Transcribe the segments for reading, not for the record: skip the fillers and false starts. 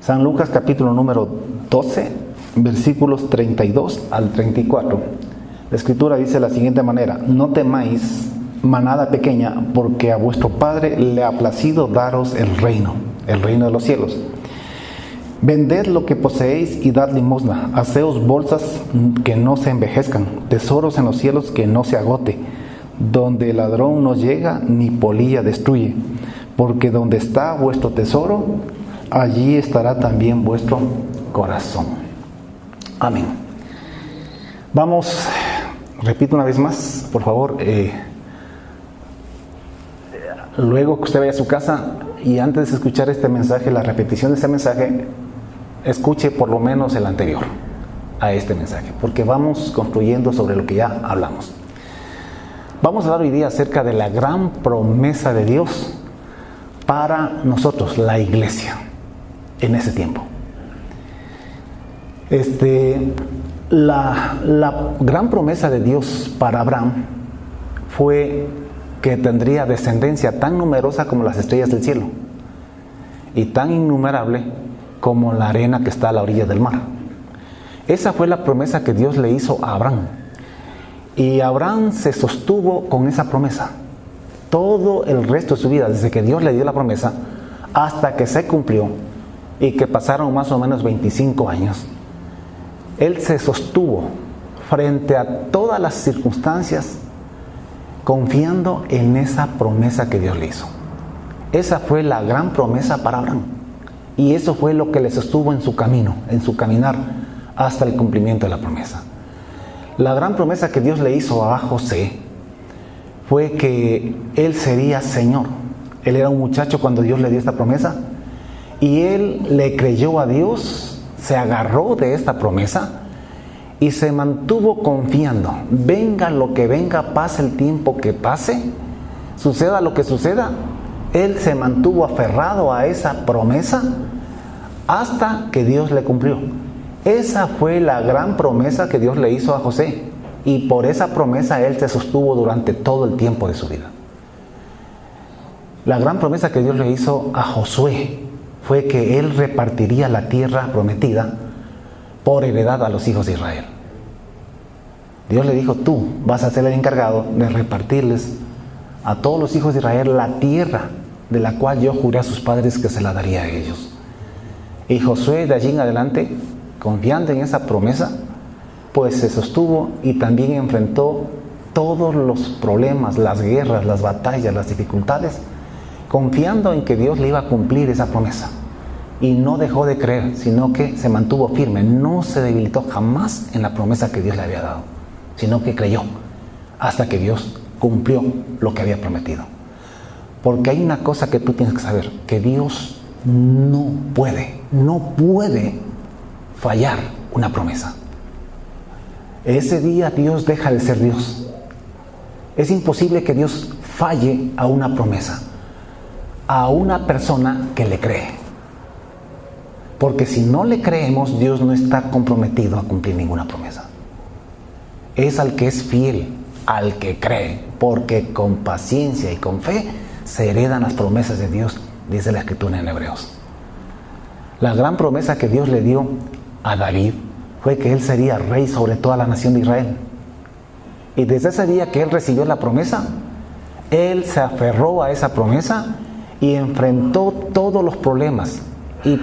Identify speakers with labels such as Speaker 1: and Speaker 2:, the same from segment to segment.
Speaker 1: San Lucas capítulo número 12, versículos 32 al 34. La escritura dice de la siguiente manera: no temáis, manada pequeña, porque a vuestro Padre le ha placido daros el reino de los cielos. Vended lo que poseéis y dad limosna. Haceos bolsas que no se envejezcan, tesoros en los cielos que no se agote, donde el ladrón no llega ni polilla destruye. Porque donde está vuestro tesoro, allí estará también vuestro corazón. Amén. Vamos, repito una vez más, por favor, luego que usted vaya a su casa y antes de escuchar este mensaje, la repetición de este mensaje, escuche por lo menos el anterior a este mensaje, porque vamos construyendo sobre lo que ya hablamos. Vamos a hablar hoy día acerca de la gran promesa de Dios para nosotros, la iglesia, en ese tiempo. La gran promesa de Dios para Abraham fue que tendría descendencia tan numerosa como las estrellas del cielo y tan innumerable como la arena que está a la orilla del mar. Esa fue la promesa que Dios le hizo a Abraham. Y Abraham se sostuvo con esa promesa todo el resto de su vida, desde que Dios le dio la promesa hasta que se cumplió y que pasaron más o menos 25 años. Él se sostuvo frente a todas las circunstancias confiando en esa promesa que Dios le hizo. Esa fue la gran promesa para Abraham. Y eso fue lo que le sostuvo en su camino, en su caminar hasta el cumplimiento de la promesa. La gran promesa que Dios le hizo a José fue que él sería Señor. Él era un muchacho cuando Dios le dio esta promesa y él le creyó a Dios, se agarró de esta promesa y se mantuvo confiando. Venga lo que venga, pase el tiempo que pase, suceda lo que suceda, él se mantuvo aferrado a esa promesa hasta que Dios le cumplió. Esa fue la gran promesa que Dios le hizo a José y por esa promesa él se sostuvo durante todo el tiempo de su vida. La gran promesa que Dios le hizo a Josué fue que él repartiría la tierra prometida por heredad a los hijos de Israel. Dios le dijo: tú vas a ser el encargado de repartirles a todos los hijos de Israel la tierra de la cual yo juré a sus padres que se la daría a ellos. Y Josué de allí en adelante, confiando en esa promesa, pues se sostuvo y también enfrentó todos los problemas, las guerras, las batallas, las dificultades, confiando en que Dios le iba a cumplir esa promesa. Y no dejó de creer, sino que se mantuvo firme, no se debilitó jamás en la promesa que Dios le había dado, sino que creyó hasta que Dios cumplió lo que había prometido. Porque hay una cosa que tú tienes que saber, que Dios no puede fallar una promesa. Ese día Dios deja de ser Dios. Es imposible que Dios falle a una promesa, a una persona que le cree. Porque si no le creemos, Dios no está comprometido a cumplir ninguna promesa. Es al que es fiel, al que cree, porque con paciencia y con fe se heredan las promesas de Dios, dice la Escritura en Hebreos. La gran promesa que Dios le dio a David fue que él sería rey sobre toda la nación de Israel. Y desde ese día que él recibió la promesa, él se aferró a esa promesa y enfrentó todos los problemas y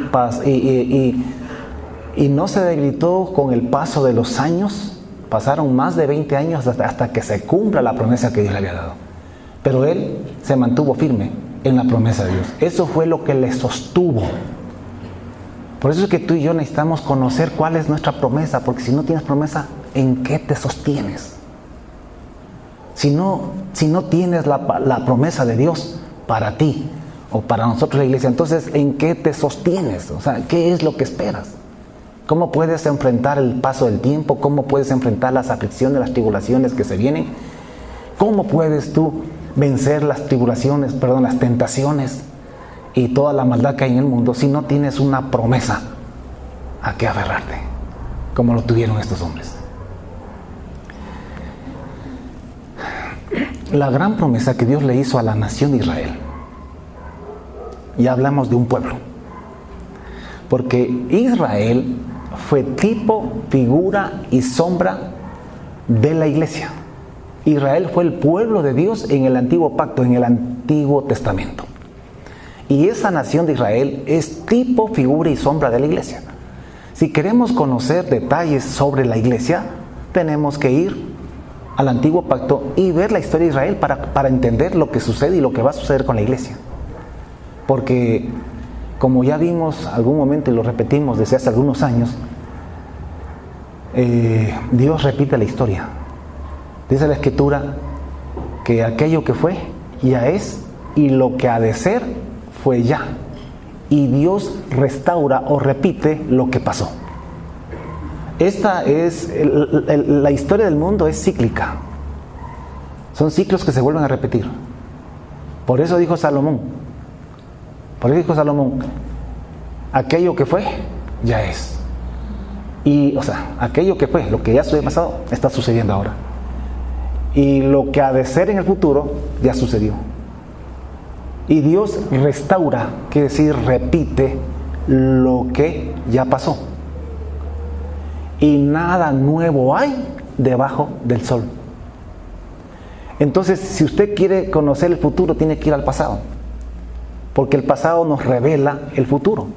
Speaker 1: no se debilitó con el paso de los años. Pasaron más de 20 años hasta que se cumpla la promesa que Dios le había dado. Pero él se mantuvo firme en la promesa de Dios. Eso fue lo que le sostuvo. Por eso es que tú y yo necesitamos conocer cuál es nuestra promesa, porque si no tienes promesa, ¿en qué te sostienes? Si no tienes la promesa de Dios para ti o para nosotros la iglesia, entonces ¿en qué te sostienes? O sea, ¿qué es lo que esperas? ¿Cómo puedes enfrentar el paso del tiempo? ¿Cómo puedes enfrentar las aflicciones, las tribulaciones que se vienen? ¿Cómo puedes tú vencer las tentaciones y toda la maldad que hay en el mundo si no tienes una promesa a que aferrarte, como lo tuvieron estos hombres? La gran promesa que Dios le hizo a la nación de Israel, ya hablamos de un pueblo, Porque Israel fue tipo, figura y sombra de la iglesia. Israel fue el pueblo de Dios en el antiguo pacto, en el Antiguo Testamento. Y esa nación de Israel es tipo, figura y sombra de la iglesia. Si queremos conocer detalles sobre la iglesia, tenemos que ir al antiguo pacto y ver la historia de Israel para entender lo que sucede y lo que va a suceder con la iglesia. Porque, como ya vimos algún momento y lo repetimos desde hace algunos años, Dios repite la historia. Dice la Escritura que aquello que fue, ya es, y lo que ha de ser, fue ya. Y Dios restaura o repite lo que pasó. Esta es, la historia del mundo es cíclica. Son ciclos que se vuelven a repetir. Por eso dijo Salomón, aquello que fue, ya es. Y, aquello que fue, lo que ya sucedió pasado, está sucediendo ahora. Y lo que ha de ser en el futuro, ya sucedió. Y Dios restaura, quiere decir, repite lo que ya pasó. Y nada nuevo hay debajo del sol. Entonces, si usted quiere conocer el futuro, tiene que ir al pasado. Porque el pasado nos revela el futuro.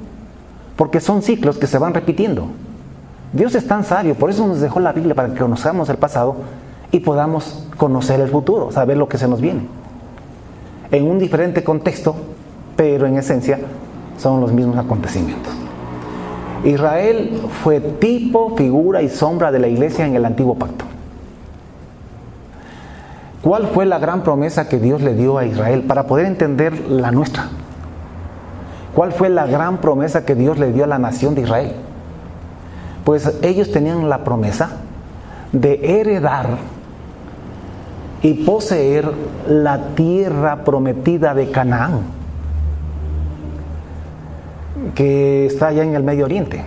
Speaker 1: Porque son ciclos que se van repitiendo. Dios es tan sabio, por eso nos dejó la Biblia, para que conozcamos el pasado y podamos conocer el futuro, saber lo que se nos viene. En un diferente contexto, pero en esencia son los mismos acontecimientos. Israel fue tipo, figura y sombra de la iglesia en el antiguo pacto. ¿Cuál fue la gran promesa que Dios le dio a Israel para poder entender la nuestra? ¿Cuál fue la gran promesa que Dios le dio a la nación de Israel? Pues ellos tenían la promesa de heredar y poseer la tierra prometida de Canaán, que está allá en el Medio Oriente.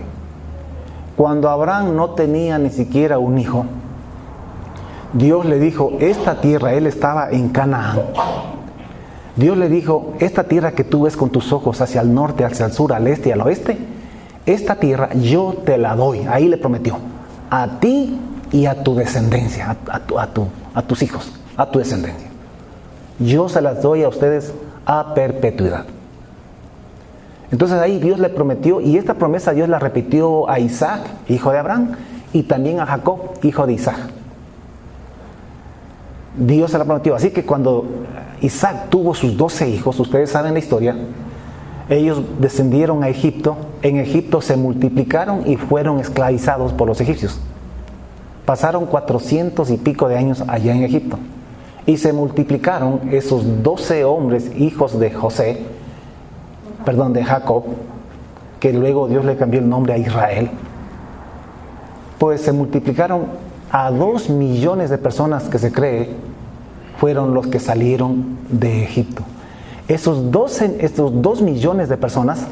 Speaker 1: Cuando Abraham no tenía ni siquiera un hijo, Dios le dijo, esta tierra, él estaba en Canaán. Dios le dijo, esta tierra que tú ves con tus ojos hacia el norte, hacia el sur, al este y al oeste, esta tierra yo te la doy. Ahí le prometió, a ti y a tu descendencia, a tus hijos, a tu descendencia. Yo se las doy a ustedes a perpetuidad. Entonces ahí Dios le prometió, y esta promesa Dios la repitió a Isaac, hijo de Abraham, y también a Jacob, hijo de Isaac. Dios se la prometió. Así que cuando Isaac tuvo sus 12 hijos, ustedes saben la historia, ellos descendieron a Egipto, en Egipto se multiplicaron y fueron esclavizados por los egipcios. Pasaron 400 y pico de años allá en Egipto. Y se multiplicaron esos 12 hombres, hijos de de Jacob, que luego Dios le cambió el nombre a Israel. Pues se multiplicaron a 2 millones de personas que se cree fueron los que salieron de Egipto. Estos 2 millones de personas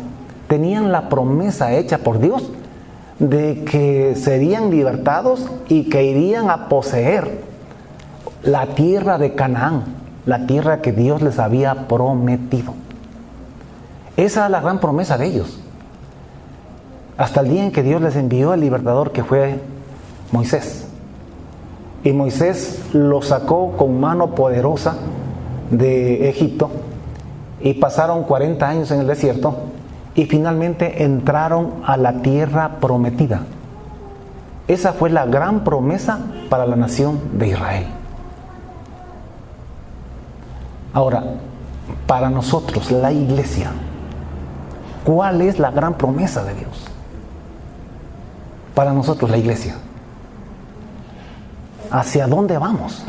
Speaker 1: tenían la promesa hecha por Dios de que serían libertados y que irían a poseer la tierra de Canaán, la tierra que Dios les había prometido. Esa es la gran promesa de ellos. Hasta el día en que Dios les envió el libertador, que fue Moisés. Y Moisés lo sacó con mano poderosa de Egipto, y pasaron 40 años en el desierto y finalmente entraron a la tierra prometida. Esa fue la gran promesa para la nación de Israel. Ahora, para nosotros, la iglesia, ¿cuál es la gran promesa de Dios? Para nosotros, la iglesia, ¿hacia dónde vamos?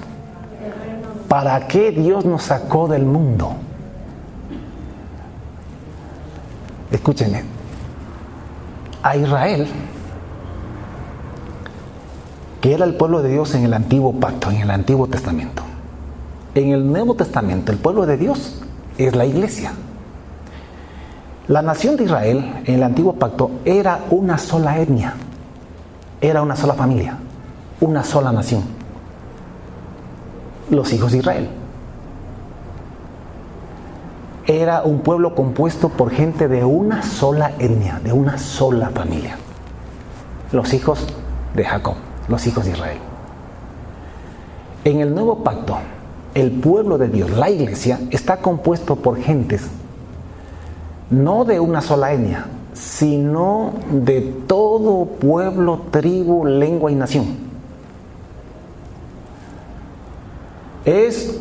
Speaker 1: ¿Para qué Dios nos sacó del mundo? Escúchenme, a Israel, que era el pueblo de Dios en el antiguo pacto, en el Antiguo Testamento. En el Nuevo Testamento, el pueblo de Dios es la iglesia. La nación de Israel, en el antiguo pacto, era una sola etnia, era una sola familia, una sola nación. Los hijos de Israel. era un pueblo compuesto por gente de una sola etnia, de una sola familia. Los hijos de Jacob, los hijos de Israel. En el nuevo pacto, el pueblo de Dios, la iglesia, está compuesto por gentes no de una sola etnia, sino de todo pueblo, tribu, lengua y nación. Es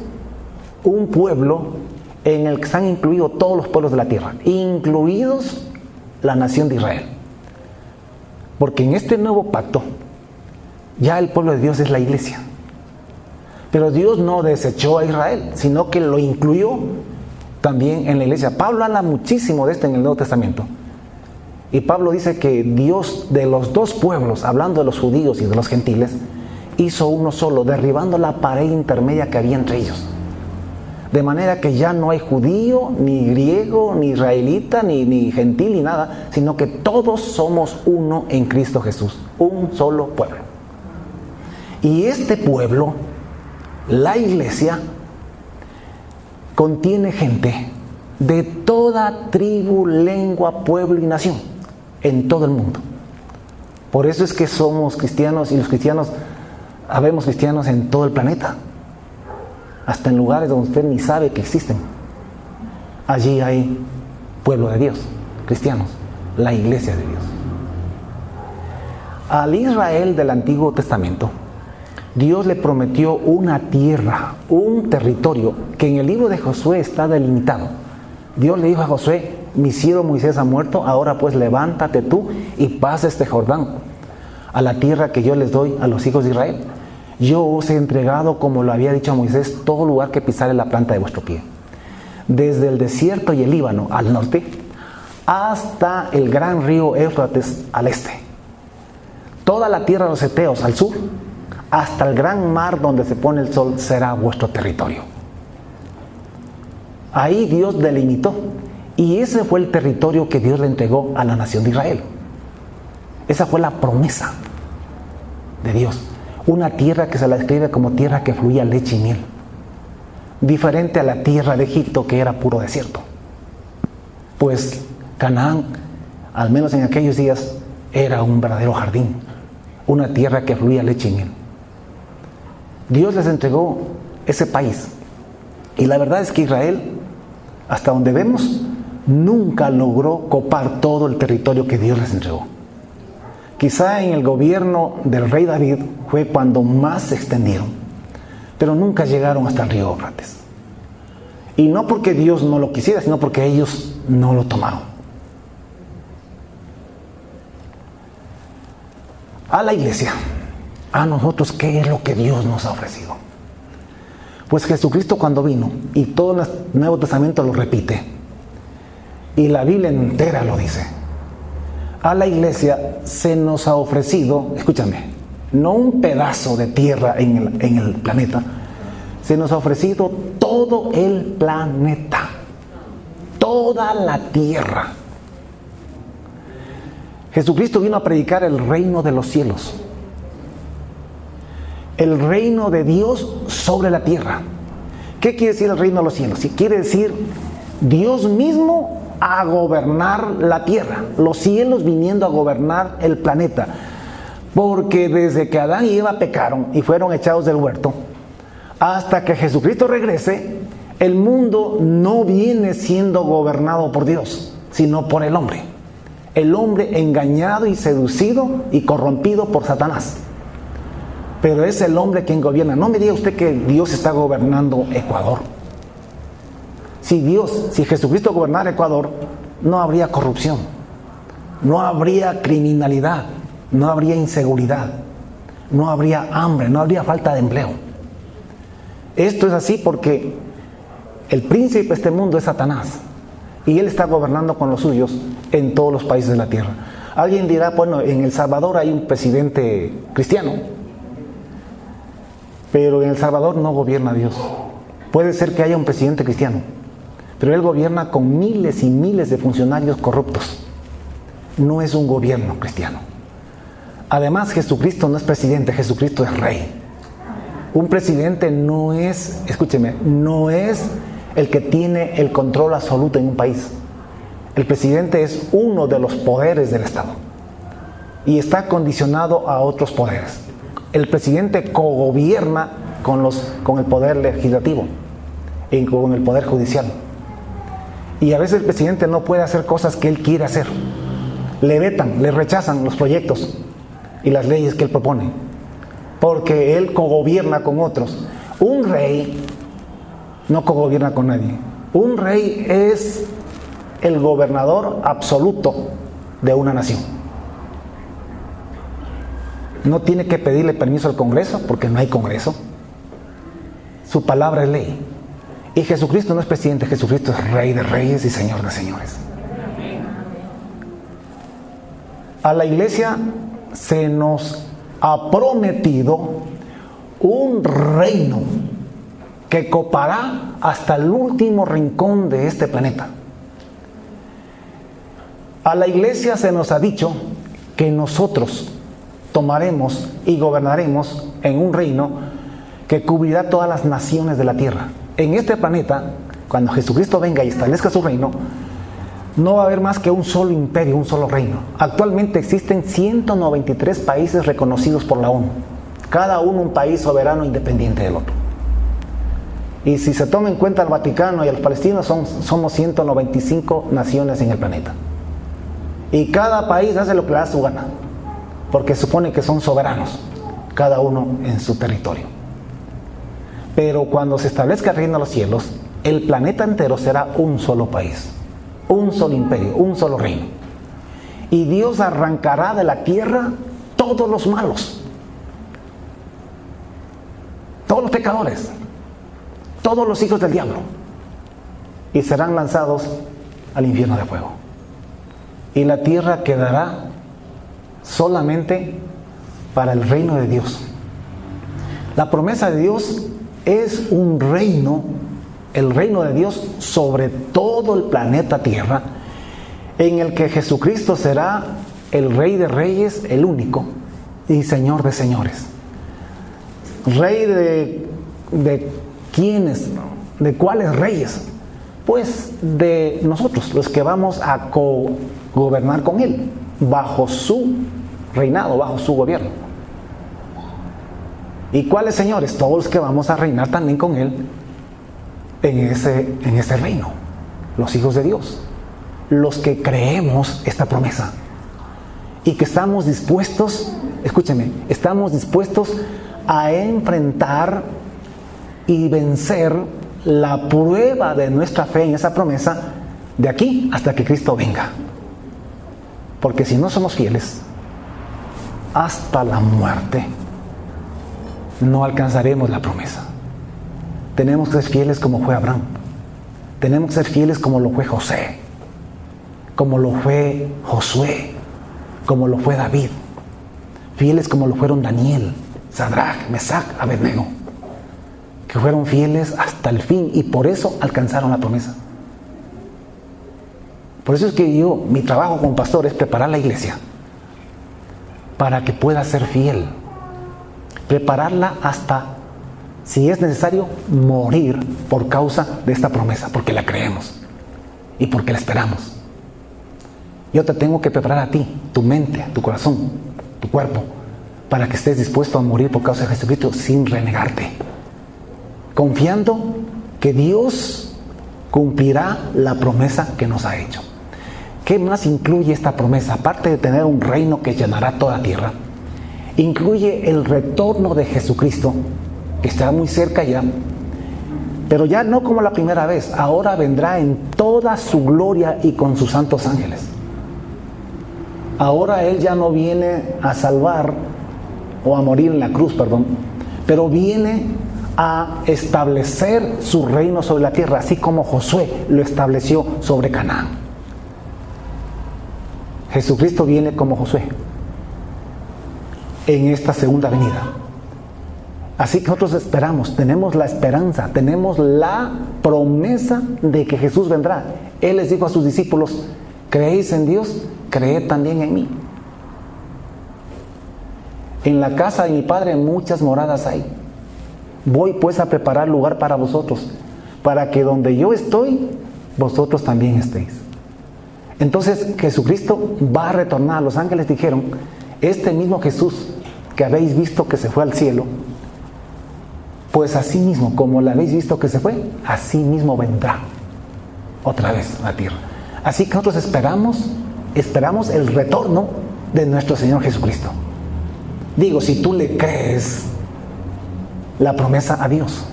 Speaker 1: un pueblo en el que están incluidos todos los pueblos de la tierra, incluidos la nación de Israel. Porque en este nuevo pacto, ya el pueblo de Dios es la iglesia. Pero Dios no desechó a Israel, sino que lo incluyó también en la iglesia. Pablo habla muchísimo de esto en el Nuevo Testamento. Y Pablo dice que Dios de los dos pueblos, hablando de los judíos y de los gentiles, hizo uno solo, derribando la pared intermedia que había entre ellos. De manera que ya no hay judío, ni griego, ni israelita, ni gentil, ni nada, sino que todos somos uno en Cristo Jesús, un solo pueblo. Y este pueblo, la iglesia, contiene gente de toda tribu, lengua, pueblo y nación, en todo el mundo. Por eso es que somos cristianos y los cristianos, habemos cristianos en todo el planeta. Hasta en lugares donde usted ni sabe que existen. Allí hay pueblo de Dios, cristianos, la iglesia de Dios. Al Israel del Antiguo Testamento, Dios le prometió una tierra, un territorio que en el libro de Josué está delimitado. Dios le dijo a Josué: mi siervo Moisés ha muerto, ahora pues levántate tú y pasa este Jordán a la tierra que yo les doy a los hijos de Israel. Yo os he entregado, como lo había dicho a Moisés, todo lugar que pisare la planta de vuestro pie. Desde el desierto y el Líbano al norte, hasta el gran río Éufrates al este. Toda la tierra de los heteos al sur, hasta el gran mar donde se pone el sol, será vuestro territorio. Ahí Dios delimitó, y ese fue el territorio que Dios le entregó a la nación de Israel. Esa fue la promesa de Dios. Una tierra que se la describe como tierra que fluía leche y miel. Diferente a la tierra de Egipto, que era puro desierto. Pues Canaán, al menos en aquellos días, era un verdadero jardín. Una tierra que fluía leche y miel. Dios les entregó ese país. Y la verdad es que Israel, hasta donde vemos, nunca logró copar todo el territorio que Dios les entregó. Quizá en el gobierno del rey David fue cuando más se extendieron, pero nunca llegaron hasta el río Éufrates. Y no porque Dios no lo quisiera, sino porque ellos no lo tomaron. A la iglesia, a nosotros, ¿qué es lo que Dios nos ha ofrecido? Pues Jesucristo, cuando vino, y todo el Nuevo Testamento lo repite, y la Biblia entera lo dice, a la iglesia se nos ha ofrecido, escúchame, no un pedazo de tierra en el planeta, se nos ha ofrecido todo el planeta, toda la tierra. Jesucristo vino a predicar el reino de los cielos, el reino de Dios sobre la tierra. ¿Qué quiere decir el reino de los cielos? Si quiere decir Dios mismo a gobernar la tierra, los cielos viniendo a gobernar el planeta. Porque desde que Adán y Eva pecaron y fueron echados del huerto, hasta que Jesucristo regrese, el mundo no viene siendo gobernado por Dios, sino por el hombre. El hombre engañado y seducido y corrompido por Satanás. Pero es el hombre quien gobierna. No me diga usted que Dios está gobernando Ecuador. Si Jesucristo gobernara Ecuador, no habría corrupción, no habría criminalidad, no habría inseguridad, no habría hambre, no habría falta de empleo. Esto es así porque el príncipe de este mundo es Satanás y él está gobernando con los suyos en todos los países de la tierra. Alguien dirá, bueno, en El Salvador hay un presidente cristiano, pero en El Salvador no gobierna Dios. Puede ser que haya un presidente cristiano, pero él gobierna con miles y miles de funcionarios corruptos. No es un gobierno cristiano. Además, Jesucristo no es presidente, Jesucristo es rey. Un presidente no es, escúcheme, no es el que tiene el control absoluto en un país. El presidente es uno de los poderes del Estado y está condicionado a otros poderes. El presidente cogobierna con el poder legislativo y con el poder judicial. Y a veces el presidente no puede hacer cosas que él quiere hacer. Le vetan, le rechazan los proyectos y las leyes que él propone, porque él cogobierna con otros. Un rey no cogobierna con nadie. Un rey es el gobernador absoluto de una nación. No tiene que pedirle permiso al Congreso, porque no hay Congreso. Su palabra es ley. Y Jesucristo no es presidente, Jesucristo es Rey de reyes y Señor de señores. A la iglesia se nos ha prometido un reino que copará hasta el último rincón de este planeta. A la iglesia se nos ha dicho que nosotros tomaremos y gobernaremos en un reino que cubrirá todas las naciones de la tierra. En este planeta, cuando Jesucristo venga y establezca su reino, no va a haber más que un solo imperio, un solo reino. Actualmente existen 193 países reconocidos por la ONU, cada uno un país soberano independiente del otro. Y si se toma en cuenta al Vaticano y a los palestinos, somos 195 naciones en el planeta. Y cada país hace lo que le da su gana, porque supone que son soberanos, cada uno en su territorio. Pero cuando se establezca el reino de los cielos, el planeta entero será un solo país, un solo imperio, un solo reino. Y Dios arrancará de la tierra todos los malos, todos los pecadores, todos los hijos del diablo, y serán lanzados al infierno de fuego. Y la tierra quedará solamente para el reino de Dios. La promesa de Dios es un reino, el reino de Dios sobre todo el planeta Tierra, en el que Jesucristo será el Rey de reyes, el único, y Señor de señores. ¿Rey de quiénes? ¿De cuáles reyes? Pues de nosotros, los que vamos a gobernar con Él, bajo su reinado, bajo su gobierno. ¿Y cuáles señores? Todos los que vamos a reinar también con Él en ese reino, los hijos de Dios, los que creemos esta promesa y que estamos dispuestos, escúcheme, estamos dispuestos a enfrentar y vencer la prueba de nuestra fe en esa promesa de aquí hasta que Cristo venga. Porque si no somos fieles hasta la muerte, no alcanzaremos la promesa. Tenemos que ser fieles como fue Abraham. Tenemos que ser fieles como lo fue José, como lo fue Josué, como lo fue David. Fieles como lo fueron Daniel, Sadrach, Mesach, Abednego, que fueron fieles hasta el fin y por eso alcanzaron la promesa. Por eso es que mi trabajo como pastor es preparar la iglesia para que pueda ser fiel. Prepararla hasta, si es necesario, morir por causa de esta promesa, porque la creemos y porque la esperamos. Yo te tengo que preparar a ti, tu mente, tu corazón, tu cuerpo, para que estés dispuesto a morir por causa de Jesucristo sin renegarte, confiando que Dios cumplirá la promesa que nos ha hecho. ¿Qué más incluye esta promesa? Aparte de tener un reino que llenará toda la tierra, incluye el retorno de Jesucristo, que está muy cerca ya, pero ya no como la primera vez. Ahora vendrá en toda su gloria y con sus santos ángeles. Ahora Él ya no viene a salvar o a morir en la cruz, pero viene a establecer su reino sobre la tierra, así como Josué lo estableció sobre Canaán. Jesucristo viene como Josué en esta segunda venida. Así que nosotros esperamos, tenemos la esperanza, tenemos la promesa de que Jesús vendrá. Él les dijo a sus discípulos: ¿creéis en Dios? Creed también en mí. En la casa de mi Padre muchas moradas hay. Voy pues a preparar lugar para vosotros, para que donde yo estoy, vosotros también estéis. Entonces Jesucristo va a retornar. Los ángeles dijeron, este mismo Jesús que habéis visto que se fue al cielo, pues así mismo, como lo habéis visto que se fue, así mismo vendrá otra vez a la tierra. Así que nosotros esperamos el retorno de nuestro Señor Jesucristo. Digo, si tú le crees la promesa a Dios,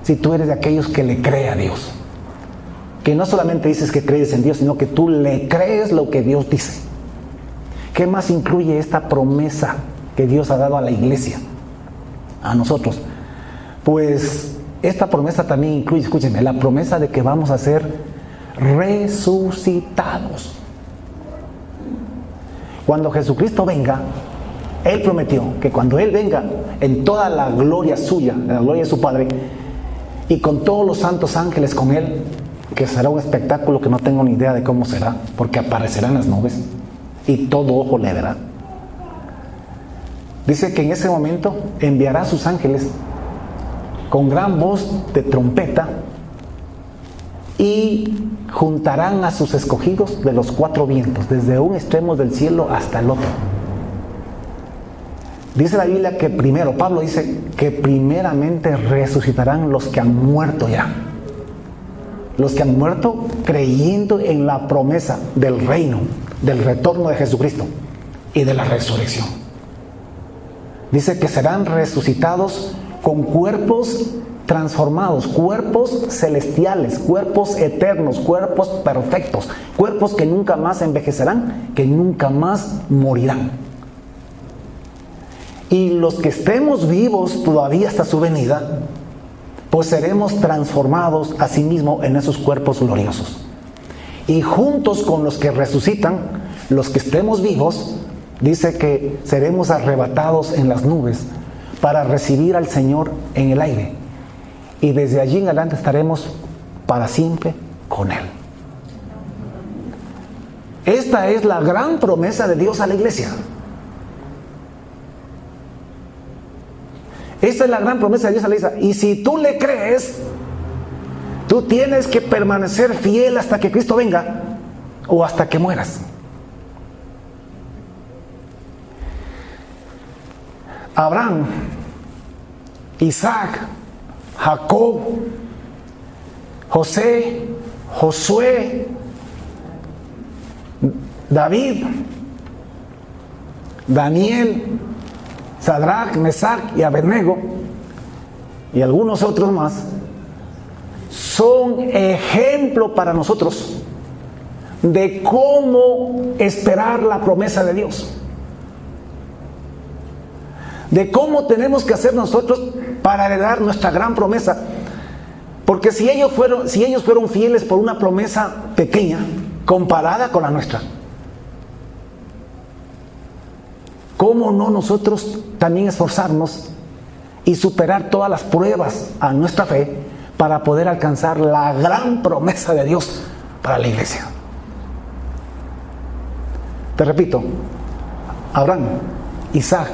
Speaker 1: si tú eres de aquellos que le cree a Dios, que no solamente dices que crees en Dios, sino que tú le crees lo que Dios dice. ¿Qué más incluye esta promesa que Dios ha dado a la iglesia, a nosotros? Pues esta promesa también incluye, escúchenme, la promesa de que vamos a ser resucitados. Cuando Jesucristo venga, Él prometió que cuando Él venga en toda la gloria suya, en la gloria de su Padre, y con todos los santos ángeles con Él, que será un espectáculo que no tengo ni idea de cómo será, porque aparecerá en las nubes y todo ojo le verá. Dice que en ese momento enviará a sus ángeles con gran voz de trompeta y juntarán a sus escogidos de los cuatro vientos, desde un extremo del cielo hasta el otro. Dice la Biblia que primero, Pablo dice que primeramente resucitarán los que han muerto ya. Los que han muerto creyendo en la promesa del reino, del retorno de Jesucristo y de la resurrección. Dice que serán resucitados con cuerpos transformados, cuerpos celestiales, cuerpos eternos, cuerpos perfectos, cuerpos que nunca más envejecerán, que nunca más morirán. Y los que estemos vivos todavía hasta su venida, pues seremos transformados a sí mismos en esos cuerpos gloriosos. Y juntos con los que resucitan, los que estemos vivos, dice que seremos arrebatados en las nubes para recibir al Señor en el aire. Y desde allí en adelante estaremos para siempre con Él. Esta es la gran promesa de Dios a la iglesia. Esta es la gran promesa de Dios a la iglesia. Y si tú le crees, tú tienes que permanecer fiel hasta que Cristo venga o hasta que mueras. Abraham, Isaac, Jacob, José, Josué, David, Daniel, Sadrach, Mesach y Abednego y algunos otros más son ejemplo para nosotros de cómo esperar la promesa de Dios, de cómo tenemos que hacer nosotros para heredar nuestra gran promesa. Porque si ellos fueron fieles por una promesa pequeña comparada con la nuestra, ¿cómo no nosotros también esforzarnos y superar todas las pruebas a nuestra fe para poder alcanzar la gran promesa de Dios para la iglesia? Te repito, Abraham, Isaac,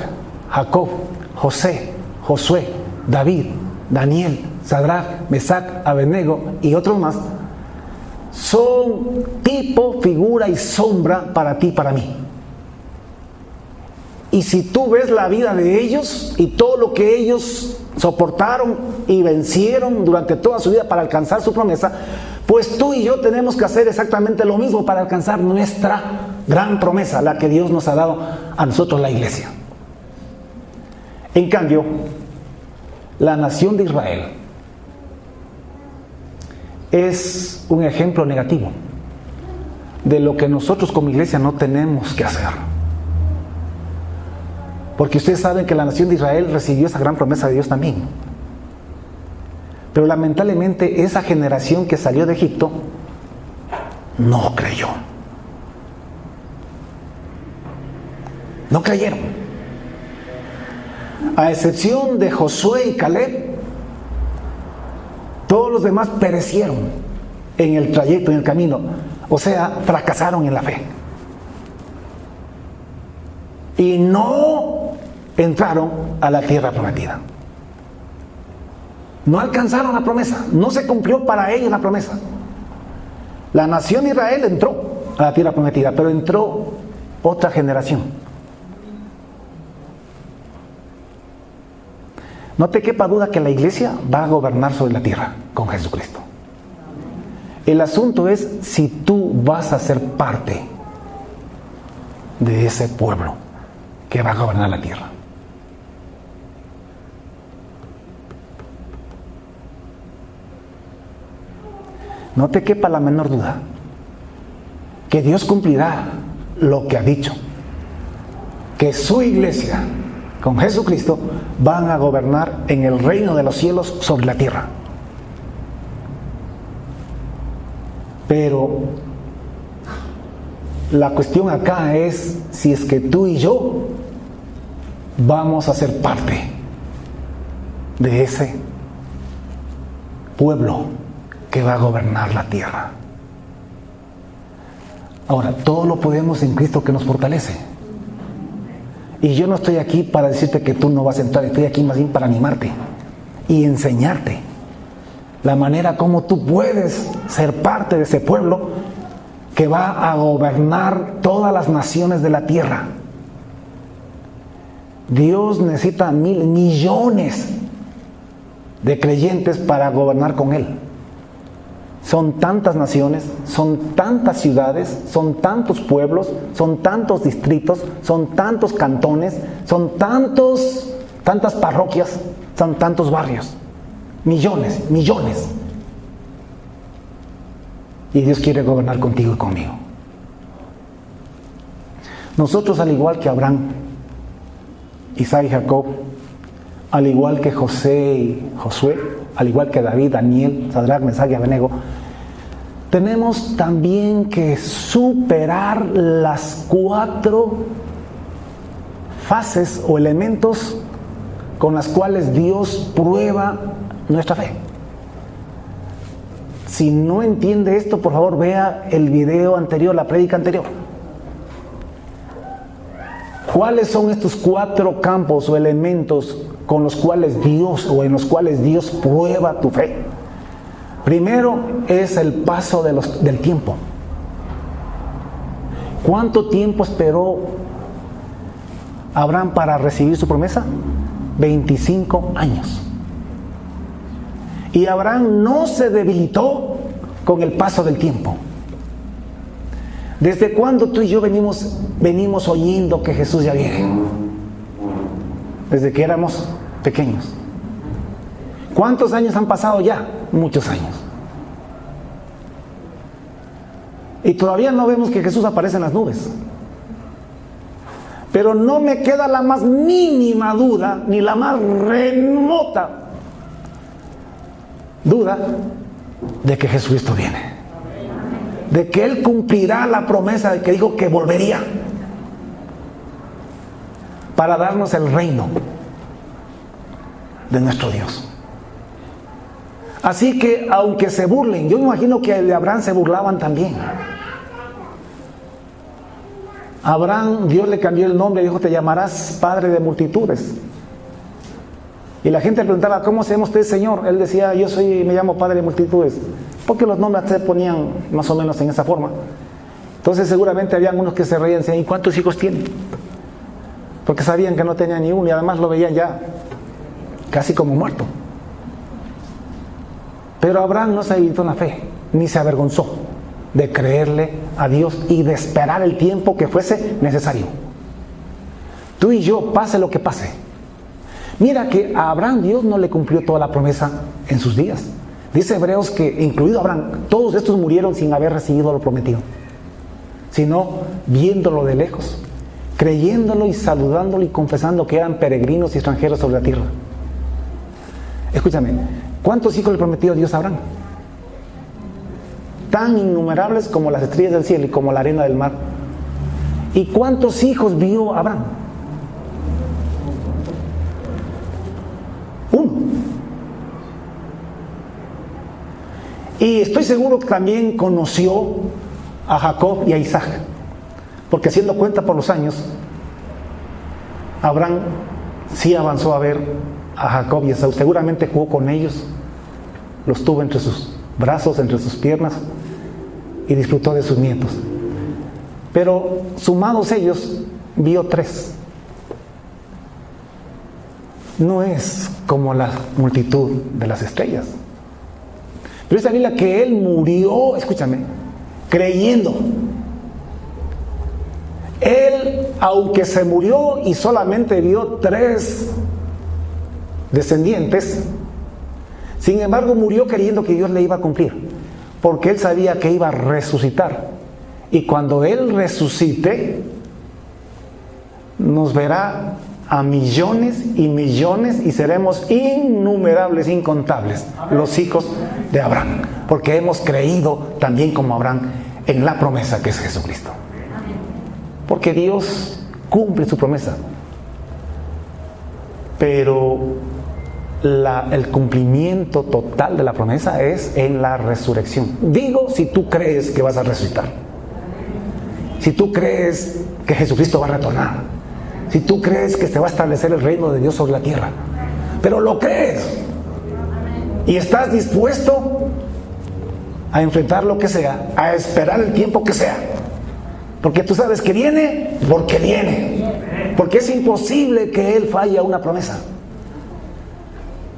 Speaker 1: Jacob, José, Josué, David, Daniel, Sadrach, Mesach, Abednego y otros más son tipo, figura y sombra para ti y para mí. Y si tú ves la vida de ellos y todo lo que ellos soportaron y vencieron durante toda su vida para alcanzar su promesa, pues tú y yo tenemos que hacer exactamente lo mismo para alcanzar nuestra gran promesa, la que Dios nos ha dado a nosotros, la iglesia. En cambio, la nación de Israel es un ejemplo negativo de lo que nosotros como iglesia no tenemos que hacer. Porque ustedes saben que la nación de Israel recibió esa gran promesa de Dios también. Pero lamentablemente esa generación que salió de Egipto no creyó. No creyeron. A excepción de Josué y Caleb, todos los demás perecieron en el trayecto, en el camino. O sea, fracasaron en la fe. Y no entraron a la tierra prometida. No alcanzaron la promesa, no se cumplió para ellos la promesa. La nación de Israel entró a la tierra prometida, pero entró otra generación. No te quepa duda que la iglesia va a gobernar sobre la tierra con Jesucristo. El asunto es si tú vas a ser parte de ese pueblo que va a gobernar la tierra. No te quepa la menor duda que Dios cumplirá lo que ha dicho, que su iglesia con Jesucristo van a gobernar en el reino de los cielos sobre la tierra. Pero la cuestión acá es si es que tú y yo vamos a ser parte de ese pueblo que va a gobernar la tierra. Ahora, todo lo podemos en Cristo que nos fortalece. Y yo no estoy aquí para decirte que tú no vas a entrar, estoy aquí más bien para animarte y enseñarte la manera como tú puedes ser parte de ese pueblo que va a gobernar todas las naciones de la tierra. Dios necesita millones de creyentes para gobernar con Él. Son tantas naciones, son tantas ciudades, son tantos pueblos, son tantos distritos, son tantos cantones, son tantas parroquias, son tantos barrios. Millones, millones. Y Dios quiere gobernar contigo y conmigo. Nosotros, al igual que Abraham, Isaac y Jacob, al igual que José y Josué, al igual que David, Daniel, Sadrach, Mesach y Abednego, tenemos también que superar las 4 fases o elementos con las cuales Dios prueba nuestra fe. Si no entiende esto, por favor vea el video anterior, la prédica anterior. ¿Cuáles son estos 4 campos o elementos con los cuales Dios o en los cuales Dios prueba tu fe? Primero es el paso del tiempo. ¿Cuánto tiempo esperó Abraham para recibir su promesa? 25 años. Y Abraham no se debilitó con el paso del tiempo. ¿Desde cuándo tú y yo venimos oyendo que Jesús ya viene? Desde que éramos pequeños. ¿Cuántos años han pasado ya? Muchos años. Y todavía no vemos que Jesús aparece en las nubes. Pero no me queda la más mínima duda, ni la más remota duda de que Jesucristo viene. De que Él cumplirá la promesa de que dijo que volvería para darnos el reino de nuestro Dios. Así que aunque se burlen, yo me imagino que de Abraham se burlaban también. Abraham, Dios le cambió el nombre y dijo: te llamarás padre de multitudes. Y la gente le preguntaba: ¿cómo se llama usted, Señor? Él decía: me llamo padre de multitudes. Porque los nombres se ponían más o menos en esa forma. Entonces seguramente habían unos que se reían y decían: ¿y cuántos hijos tiene? Porque sabían que no tenía ni uno y además lo veían ya casi como muerto. Pero Abraham no se debilitó en la fe, ni se avergonzó de creerle a Dios y de esperar el tiempo que fuese necesario. Tú y yo, pase lo que pase. Mira que a Abraham Dios no le cumplió toda la promesa en sus días. Dice Hebreos que, incluido Abraham, todos estos murieron sin haber recibido lo prometido, sino viéndolo de lejos, creyéndolo y saludándolo y confesando que eran peregrinos y extranjeros sobre la tierra. Escúchame, ¿cuántos hijos le prometió Dios a Abraham? Tan innumerables como las estrellas del cielo y como la arena del mar. ¿Y cuántos hijos vio Abraham? Uno. Y estoy seguro que también conoció a Jacob y a Isaac, porque haciendo cuenta por los años, Abraham sí avanzó a ver a Jacob y a Esaú. Seguramente jugó con ellos, los tuvo entre sus brazos, entre sus piernas, y disfrutó de sus nietos. Pero sumados ellos, vio 3. No es como la multitud de las estrellas. Pero dice la Biblia que él murió, escúchame, creyendo. Él, aunque se murió y solamente vio 3 descendientes, sin embargo murió creyendo que Dios le iba a cumplir, porque él sabía que iba a resucitar. Y cuando él resucite, nos verá a millones y millones y seremos innumerables, incontables, los hijos de Abraham, porque hemos creído también como Abraham en la promesa que es Jesucristo. Porque Dios cumple su promesa, pero el cumplimiento total de la promesa es en la resurrección. Digo, si tú crees que vas a resucitar, si tú crees que Jesucristo va a retornar, si tú crees que se va a establecer el reino de Dios sobre la tierra, pero lo crees y estás dispuesto a enfrentar lo que sea, a esperar el tiempo que sea, porque tú sabes que viene, porque es imposible que Él falle a una promesa.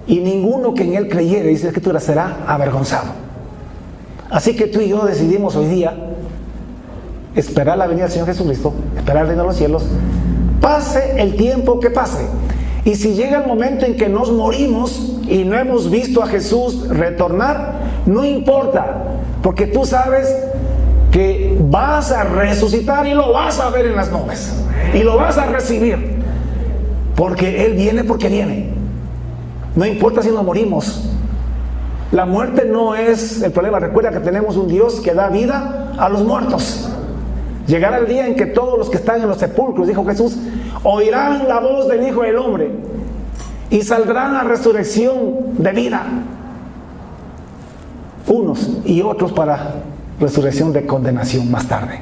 Speaker 1: Y ninguno que en Él creyere, dice la Escritura, será avergonzado. Así que tú y yo decidimos hoy día esperar la venida del Señor Jesucristo, esperar el reino de los cielos, pase el tiempo que pase. Y si llega el momento en que nos morimos y no hemos visto a Jesús retornar, no importa, porque tú sabes que vas a resucitar y lo vas a ver en las nubes y lo vas a recibir, porque Él viene, porque viene. No importa si nos morimos, la muerte no es el problema. Recuerda que tenemos un Dios que da vida a los muertos. Llegará el día en que todos los que están en los sepulcros, dijo Jesús, oirán la voz del Hijo del Hombre y saldrán a resurrección de vida, unos y otros para resurrección de condenación más tarde.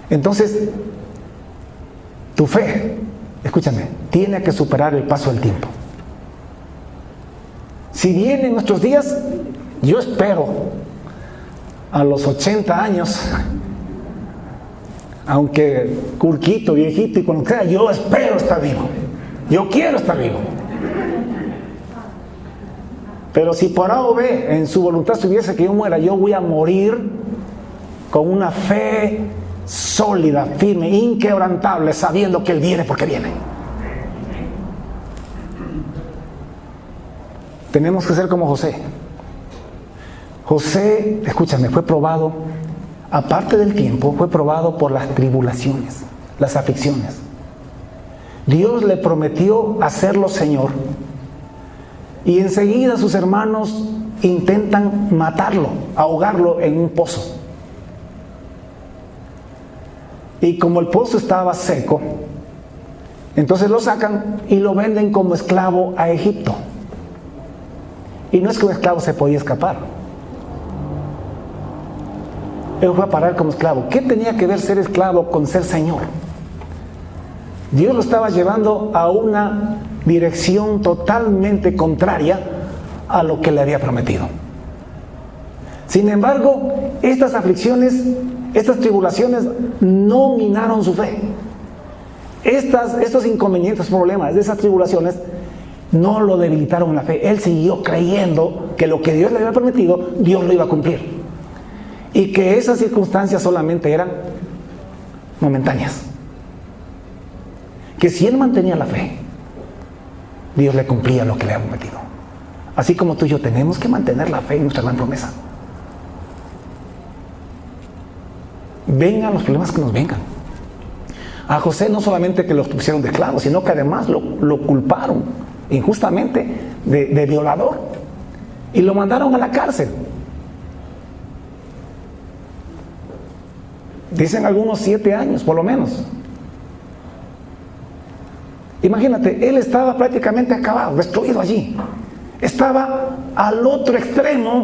Speaker 1: Entonces, tu fe, escúchame, tiene que superar el paso del tiempo. Si vienen nuestros días, yo espero a los 80 años, aunque curquito, viejito y con lo que sea, yo espero estar vivo. Yo quiero estar vivo. Pero si por A o B en su voluntad estuviese que yo muera, yo voy a morir con una fe sólida, firme, inquebrantable, sabiendo que Él viene porque viene. Tenemos que ser como José. José, escúchame, fue probado, aparte del tiempo, fue probado por las tribulaciones, las aflicciones. Dios le prometió hacerlo Señor, y enseguida sus hermanos intentan matarlo, ahogarlo en un pozo. Y como el pozo estaba seco, entonces lo sacan y lo venden como esclavo a Egipto. Y no es que un esclavo se podía escapar. Él fue a parar como esclavo. ¿Qué tenía que ver ser esclavo con ser Señor? Dios lo estaba llevando a una dirección totalmente contraria a lo que le había prometido. Sin embargo, estas aflicciones, estas tribulaciones no minaron su fe. Estos inconvenientes, problemas de esas tribulaciones no lo debilitaron en la fe. Él siguió creyendo que lo que Dios le había prometido, Dios lo iba a cumplir. Y que esas circunstancias solamente eran momentáneas. Que si él mantenía la fe, Dios le cumplía lo que le había prometido. Así como tú y yo tenemos que mantener la fe en nuestra gran promesa. Vengan los problemas que nos vengan. A José no solamente que lo pusieron de esclavo, sino que además lo culparon injustamente de violador y lo mandaron a la cárcel. Dicen algunos 7 años por lo menos. Imagínate, él estaba prácticamente acabado, destruido allí. Estaba al otro extremo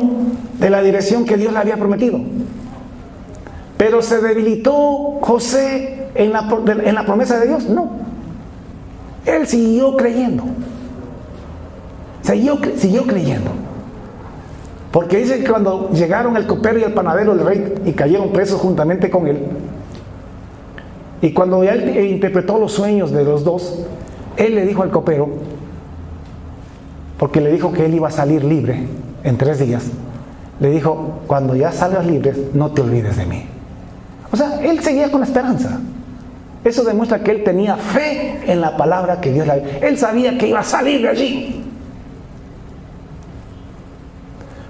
Speaker 1: de la dirección que Dios le había prometido. Pero ¿se debilitó José en la promesa de Dios? No. Él siguió creyendo. Siguió creyendo. Porque dice que cuando llegaron el copero y el panadero del rey y cayeron presos juntamente con él, y cuando él interpretó los sueños de los dos, él le dijo al copero, porque le dijo que él iba a salir libre en 3 días, le dijo, cuando ya salgas libre, no te olvides de mí. O sea, él seguía con esperanza. Eso demuestra que él tenía fe en la palabra que Dios le había. Él sabía que iba a salir de allí.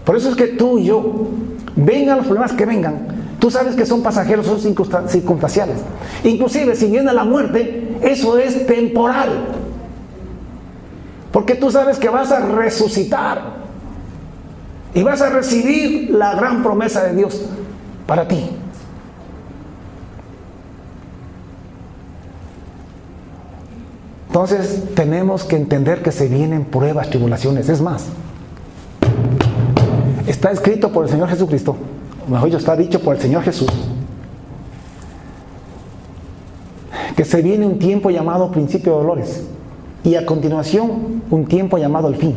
Speaker 1: Por eso es que tú y yo, vengan los problemas que vengan, tú sabes que son pasajeros, son circunstanciales. Inclusive si viene la muerte, eso es temporal. Porque tú sabes que vas a resucitar y vas a recibir la gran promesa de Dios para ti. Entonces tenemos que entender que se vienen pruebas, tribulaciones. Es más, está escrito por el Señor Jesucristo, mejor dicho, está dicho por el Señor Jesús, que se viene un tiempo llamado principio de dolores y a continuación un tiempo llamado el fin.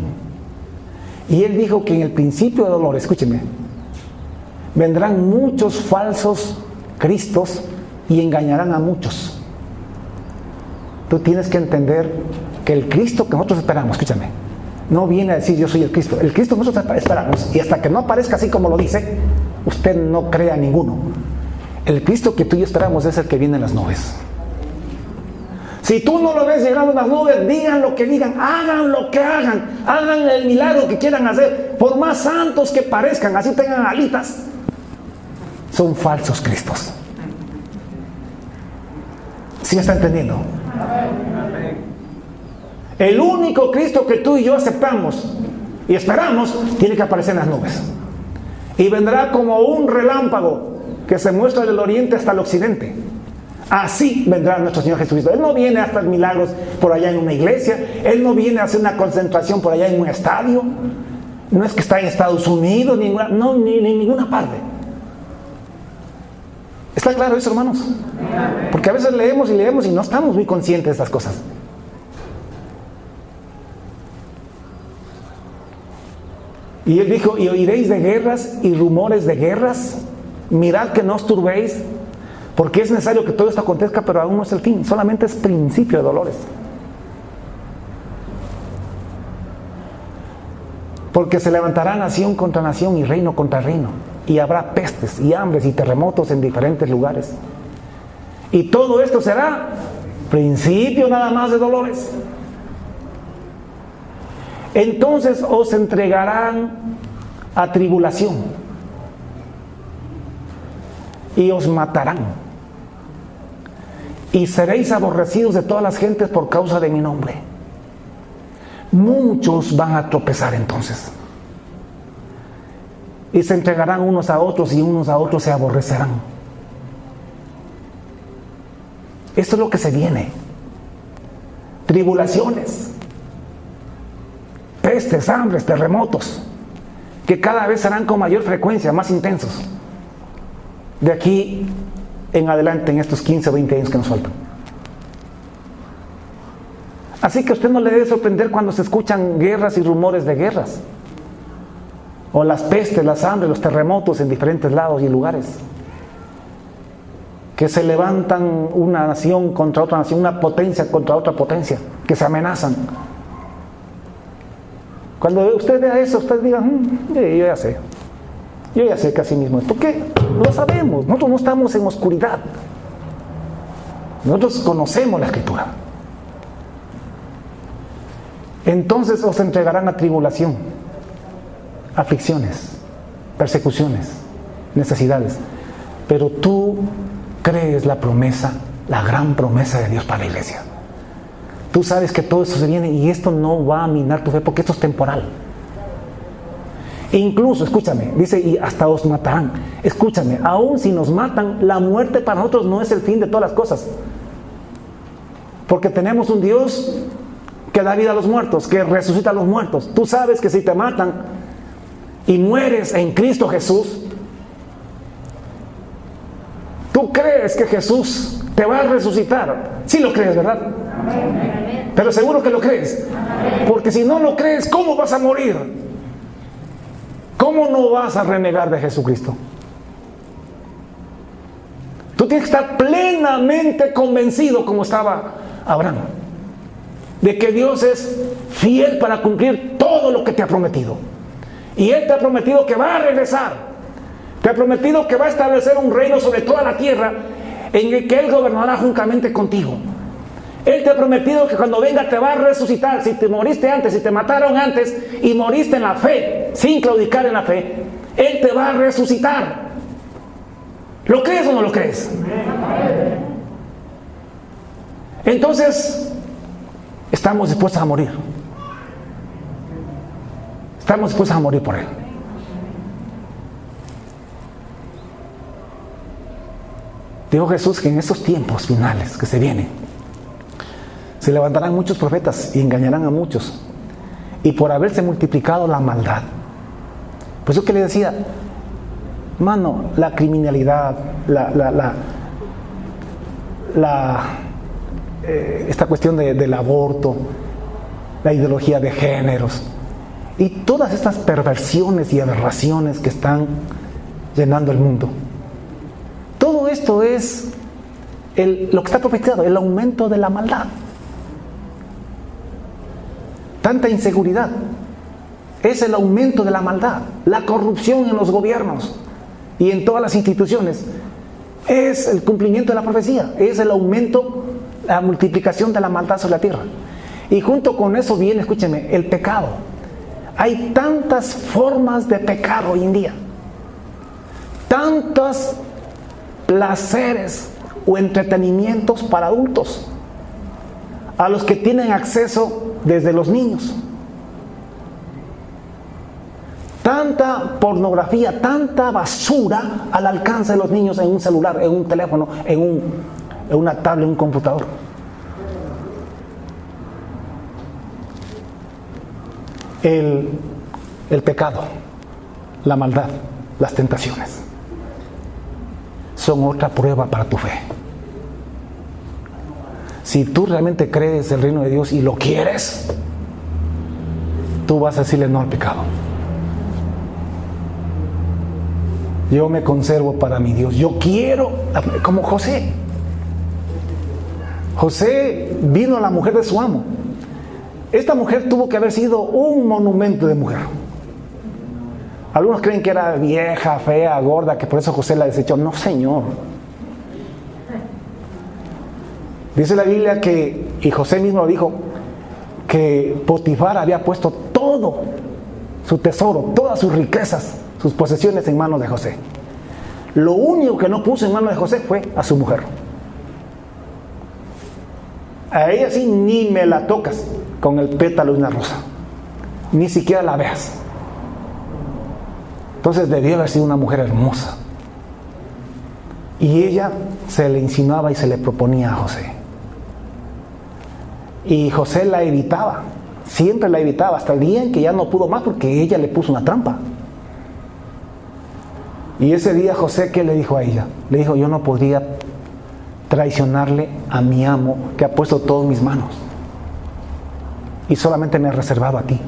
Speaker 1: Y Él dijo que en el principio de dolores, escúcheme, vendrán muchos falsos cristos y engañarán a muchos. Tú tienes que entender que el Cristo que nosotros esperamos, escúchame, no viene a decir yo soy el Cristo. El Cristo que nosotros esperamos, y hasta que no aparezca así como lo dice, usted no crea ninguno. El Cristo que tú y yo esperamos es el que viene en las nubes. Si tú no lo ves llegando en las nubes, digan lo que digan, hagan lo que hagan el milagro que quieran hacer, por más santos que parezcan, así tengan alitas, son falsos Cristos. ¿Sí me está entendiendo? El único Cristo que tú y yo aceptamos y esperamos tiene que aparecer en las nubes y vendrá como un relámpago que se muestra del oriente hasta el occidente. Así vendrá nuestro Señor Jesucristo. Él no viene a hacer milagros por allá en una iglesia, Él no viene a hacer una concentración por allá en un estadio, no es que está en Estados Unidos ni en ninguna parte. ¿Está claro eso, hermanos? Porque a veces leemos y no estamos muy conscientes de estas cosas. Y Él dijo, y oiréis de guerras y rumores de guerras, mirad que no os turbéis, porque es necesario que todo esto acontezca, pero aún no es el fin, solamente es principio de dolores. Porque se levantará nación contra nación y reino contra reino, y habrá pestes y hambres y terremotos en diferentes lugares. Y todo esto será principio nada más de dolores. Entonces os entregarán a tribulación y os matarán y seréis aborrecidos de todas las gentes por causa de mi nombre. Muchos van a tropezar entonces y se entregarán unos a otros y unos a otros se aborrecerán. Eso es lo que se viene. Tribulaciones, pestes, hambres, terremotos, que cada vez serán con mayor frecuencia, más intensos, de aquí en adelante, en estos 15 o 20 años que nos faltan. Así que a usted no le debe sorprender cuando se escuchan guerras y rumores de guerras, o las pestes, las hambres, los terremotos en diferentes lados y lugares, que se levantan una nación contra otra nación, una potencia contra otra potencia, que se amenazan. Cuando usted vea eso, usted diga, yo ya sé que así mismo es. ¿Por qué? Lo sabemos, nosotros no estamos en oscuridad. Nosotros conocemos la Escritura. Entonces os entregarán a tribulación, aflicciones, persecuciones, necesidades. Pero tú crees la promesa, la gran promesa de Dios para la iglesia. Tú sabes que todo esto se viene y esto no va a minar tu fe porque esto es temporal. Incluso, escúchame, dice, y hasta os matarán. Escúchame, aún si nos matan, la muerte para nosotros no es el fin de todas las cosas. Porque tenemos un Dios que da vida a los muertos, que resucita a los muertos. Tú sabes que si te matan y mueres en Cristo Jesús, tú crees que Jesús te va a resucitar. Sí lo crees, ¿verdad? Amén. Pero seguro que lo crees. Porque si no lo crees, ¿cómo vas a morir? ¿Cómo ¿cómo no vas a renegar de Jesucristo? Tú tienes que estar plenamente convencido, como estaba Abraham, de que Dios es fiel para cumplir todo lo que te ha prometido. Y Él te ha prometido que va a regresar. Te ha prometido que va a establecer un reino sobre toda la tierra en el que Él gobernará juntamente contigo. Él te ha prometido que cuando venga te va a resucitar. Si te moriste antes, si te mataron antes y moriste en la fe, sin claudicar en la fe, Él te va a resucitar. ¿Lo crees o no lo crees? Entonces, estamos dispuestos a morir. Estamos dispuestos a morir por Él. Dijo Jesús que en estos tiempos finales que se vienen, se levantarán muchos profetas y engañarán a muchos. Y por haberse multiplicado la maldad. Por eso que le decía, mano, la criminalidad, esta cuestión del aborto, la ideología de géneros y todas estas perversiones y aberraciones que están llenando el mundo. Todo esto es lo que está profetizado, el aumento de la maldad. Tanta inseguridad es el aumento de la maldad, la corrupción en los gobiernos y en todas las instituciones. Es el cumplimiento de la profecía, es el aumento, la multiplicación de la maldad sobre la tierra. Y junto con eso viene, escúcheme, el pecado. Hay tantas formas de pecado hoy en día, tantos placeres o entretenimientos para adultos a los que tienen acceso desde los niños. Tanta pornografía, tanta basura al alcance de los niños en un celular, en un teléfono, en una tablet, en un computador. El pecado, la maldad, las tentaciones son otra prueba para tu fe. Si tú realmente crees el reino de Dios y lo quieres, tú vas a decirle no al pecado. Yo me conservo para mi Dios. Yo quiero, como José. José vino a la mujer de su amo. Esta mujer tuvo que haber sido un monumento de mujer. Algunos creen que era vieja, fea, gorda, que por eso José la desechó. No, Señor. Dice la Biblia que, y José mismo lo dijo, que Potifar había puesto todo su tesoro, todas sus riquezas, sus posesiones en manos de José. Lo único que no puso en manos de José fue a su mujer. A ella sí ni me la tocas con el pétalo de una rosa, ni siquiera la veas. Entonces debió haber sido una mujer hermosa. Y ella se le insinuaba y se le proponía a José. Y José la evitaba, siempre la evitaba, hasta el día en que ya no pudo más porque ella le puso una trampa. Y ese día José, ¿qué le dijo a ella? Le dijo, yo no podría traicionarle a mi amo que ha puesto todo en mis manos y solamente me ha reservado a ti.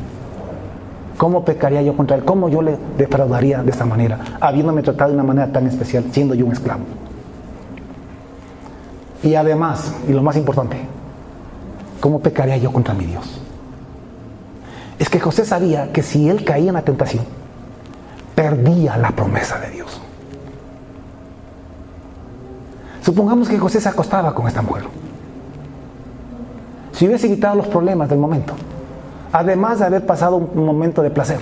Speaker 1: ¿Cómo pecaría yo contra él? ¿Cómo yo le defraudaría de esta manera, habiéndome tratado de una manera tan especial, siendo yo un esclavo? Y además, y lo más importante, ¿cómo pecaría yo contra mi Dios? Es que José sabía que si él caía en la tentación, perdía la promesa de Dios. Supongamos que José se acostaba con esta mujer. Si hubiese evitado los problemas del momento, además de haber pasado un momento de placer,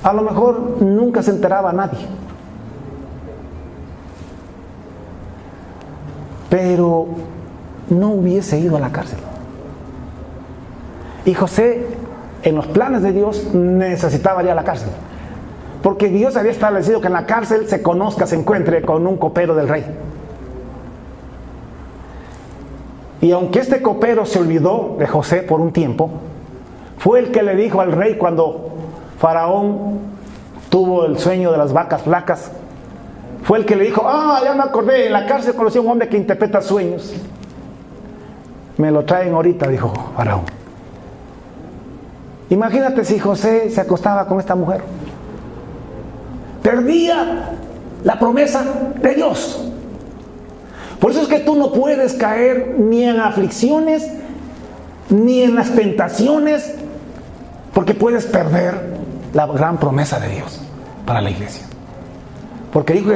Speaker 1: a lo mejor nunca se enteraba nadie. Pero no hubiese ido a la cárcel. Y José, en los planes de Dios, necesitaba ir a la cárcel. Porque Dios había establecido que en la cárcel se conozca, se encuentre con un copero del rey. Y aunque este copero se olvidó de José por un tiempo, fue el que le dijo al rey cuando Faraón tuvo el sueño de las vacas flacas, fue el que le dijo, ya me acordé, en la cárcel conocí a un hombre que interpreta sueños. Me lo traen ahorita, dijo Faraón. Imagínate si José se acostaba con esta mujer. Perdía la promesa de Dios. Por eso es que tú no puedes caer ni en aflicciones, ni en las tentaciones, porque puedes perder la gran promesa de Dios para la iglesia. Porque dijo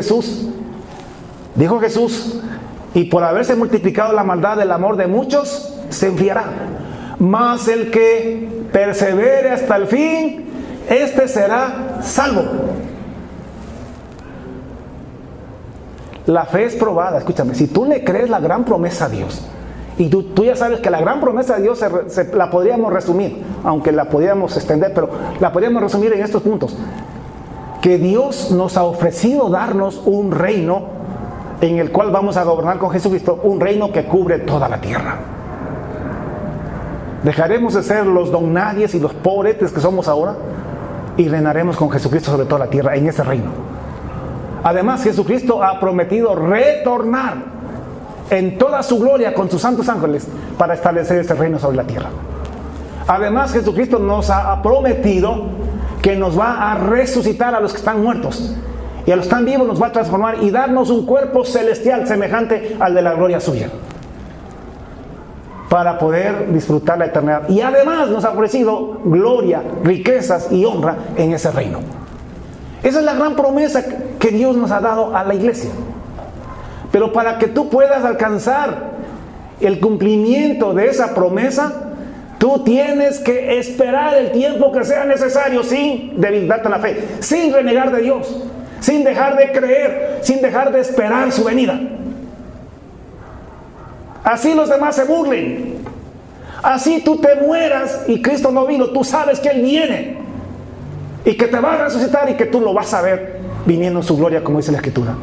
Speaker 1: Jesús, y por haberse multiplicado la maldad del amor de muchos, se enfriará. Mas el que persevere hasta el fin, este será salvo. La fe es probada, escúchame, si tú le crees la gran promesa a Dios, y tú ya sabes que la gran promesa de Dios la podríamos resumir, aunque la podríamos extender, pero la podríamos resumir en estos puntos. Que Dios nos ha ofrecido darnos un reino en el cual vamos a gobernar con Jesucristo, un reino que cubre toda la tierra. Dejaremos de ser los don nadies y los pobretes que somos ahora y reinaremos con Jesucristo sobre toda la tierra en ese reino. Además, Jesucristo ha prometido retornar en toda su gloria con sus santos ángeles para establecer ese reino sobre la tierra. Además, Jesucristo nos ha prometido que nos va a resucitar a los que están muertos, y a los que están vivos nos va a transformar y darnos un cuerpo celestial semejante al de la gloria suya, para poder disfrutar la eternidad. Y además nos ha ofrecido gloria, riquezas y honra en ese reino. Esa es la gran promesa que Dios nos ha dado a la iglesia. Pero para que tú puedas alcanzar el cumplimiento de esa promesa, tú tienes que esperar el tiempo que sea necesario sin debilitarte en la fe, sin renegar de Dios, sin dejar de creer, sin dejar de esperar su venida. Así los demás se burlen, así tú te mueras y Cristo no vino, tú sabes que Él viene y que te va a resucitar y que tú lo vas a ver viniendo en su gloria, como dice la Escritura.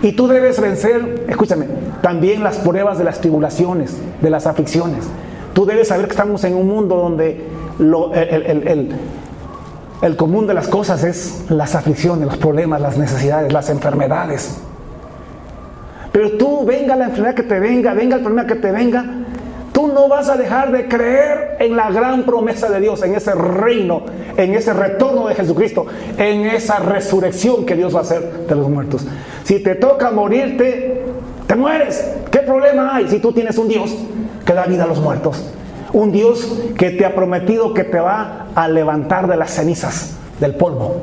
Speaker 1: Y tú debes vencer, escúchame, también las pruebas de las tribulaciones, de las aflicciones. Tú debes saber que estamos en un mundo donde el común de las cosas es las aflicciones, los problemas, las necesidades, las enfermedades. Pero tú, venga la enfermedad que te venga el problema que te venga, tú no vas a dejar de creer en la gran promesa de Dios, en ese reino, en ese retorno de Jesucristo, en esa resurrección que Dios va a hacer de los muertos. Si te toca morirte, te mueres. ¿Qué problema hay si tú tienes un Dios que da vida a los muertos? Un Dios que te ha prometido que te va a levantar de las cenizas, del polvo,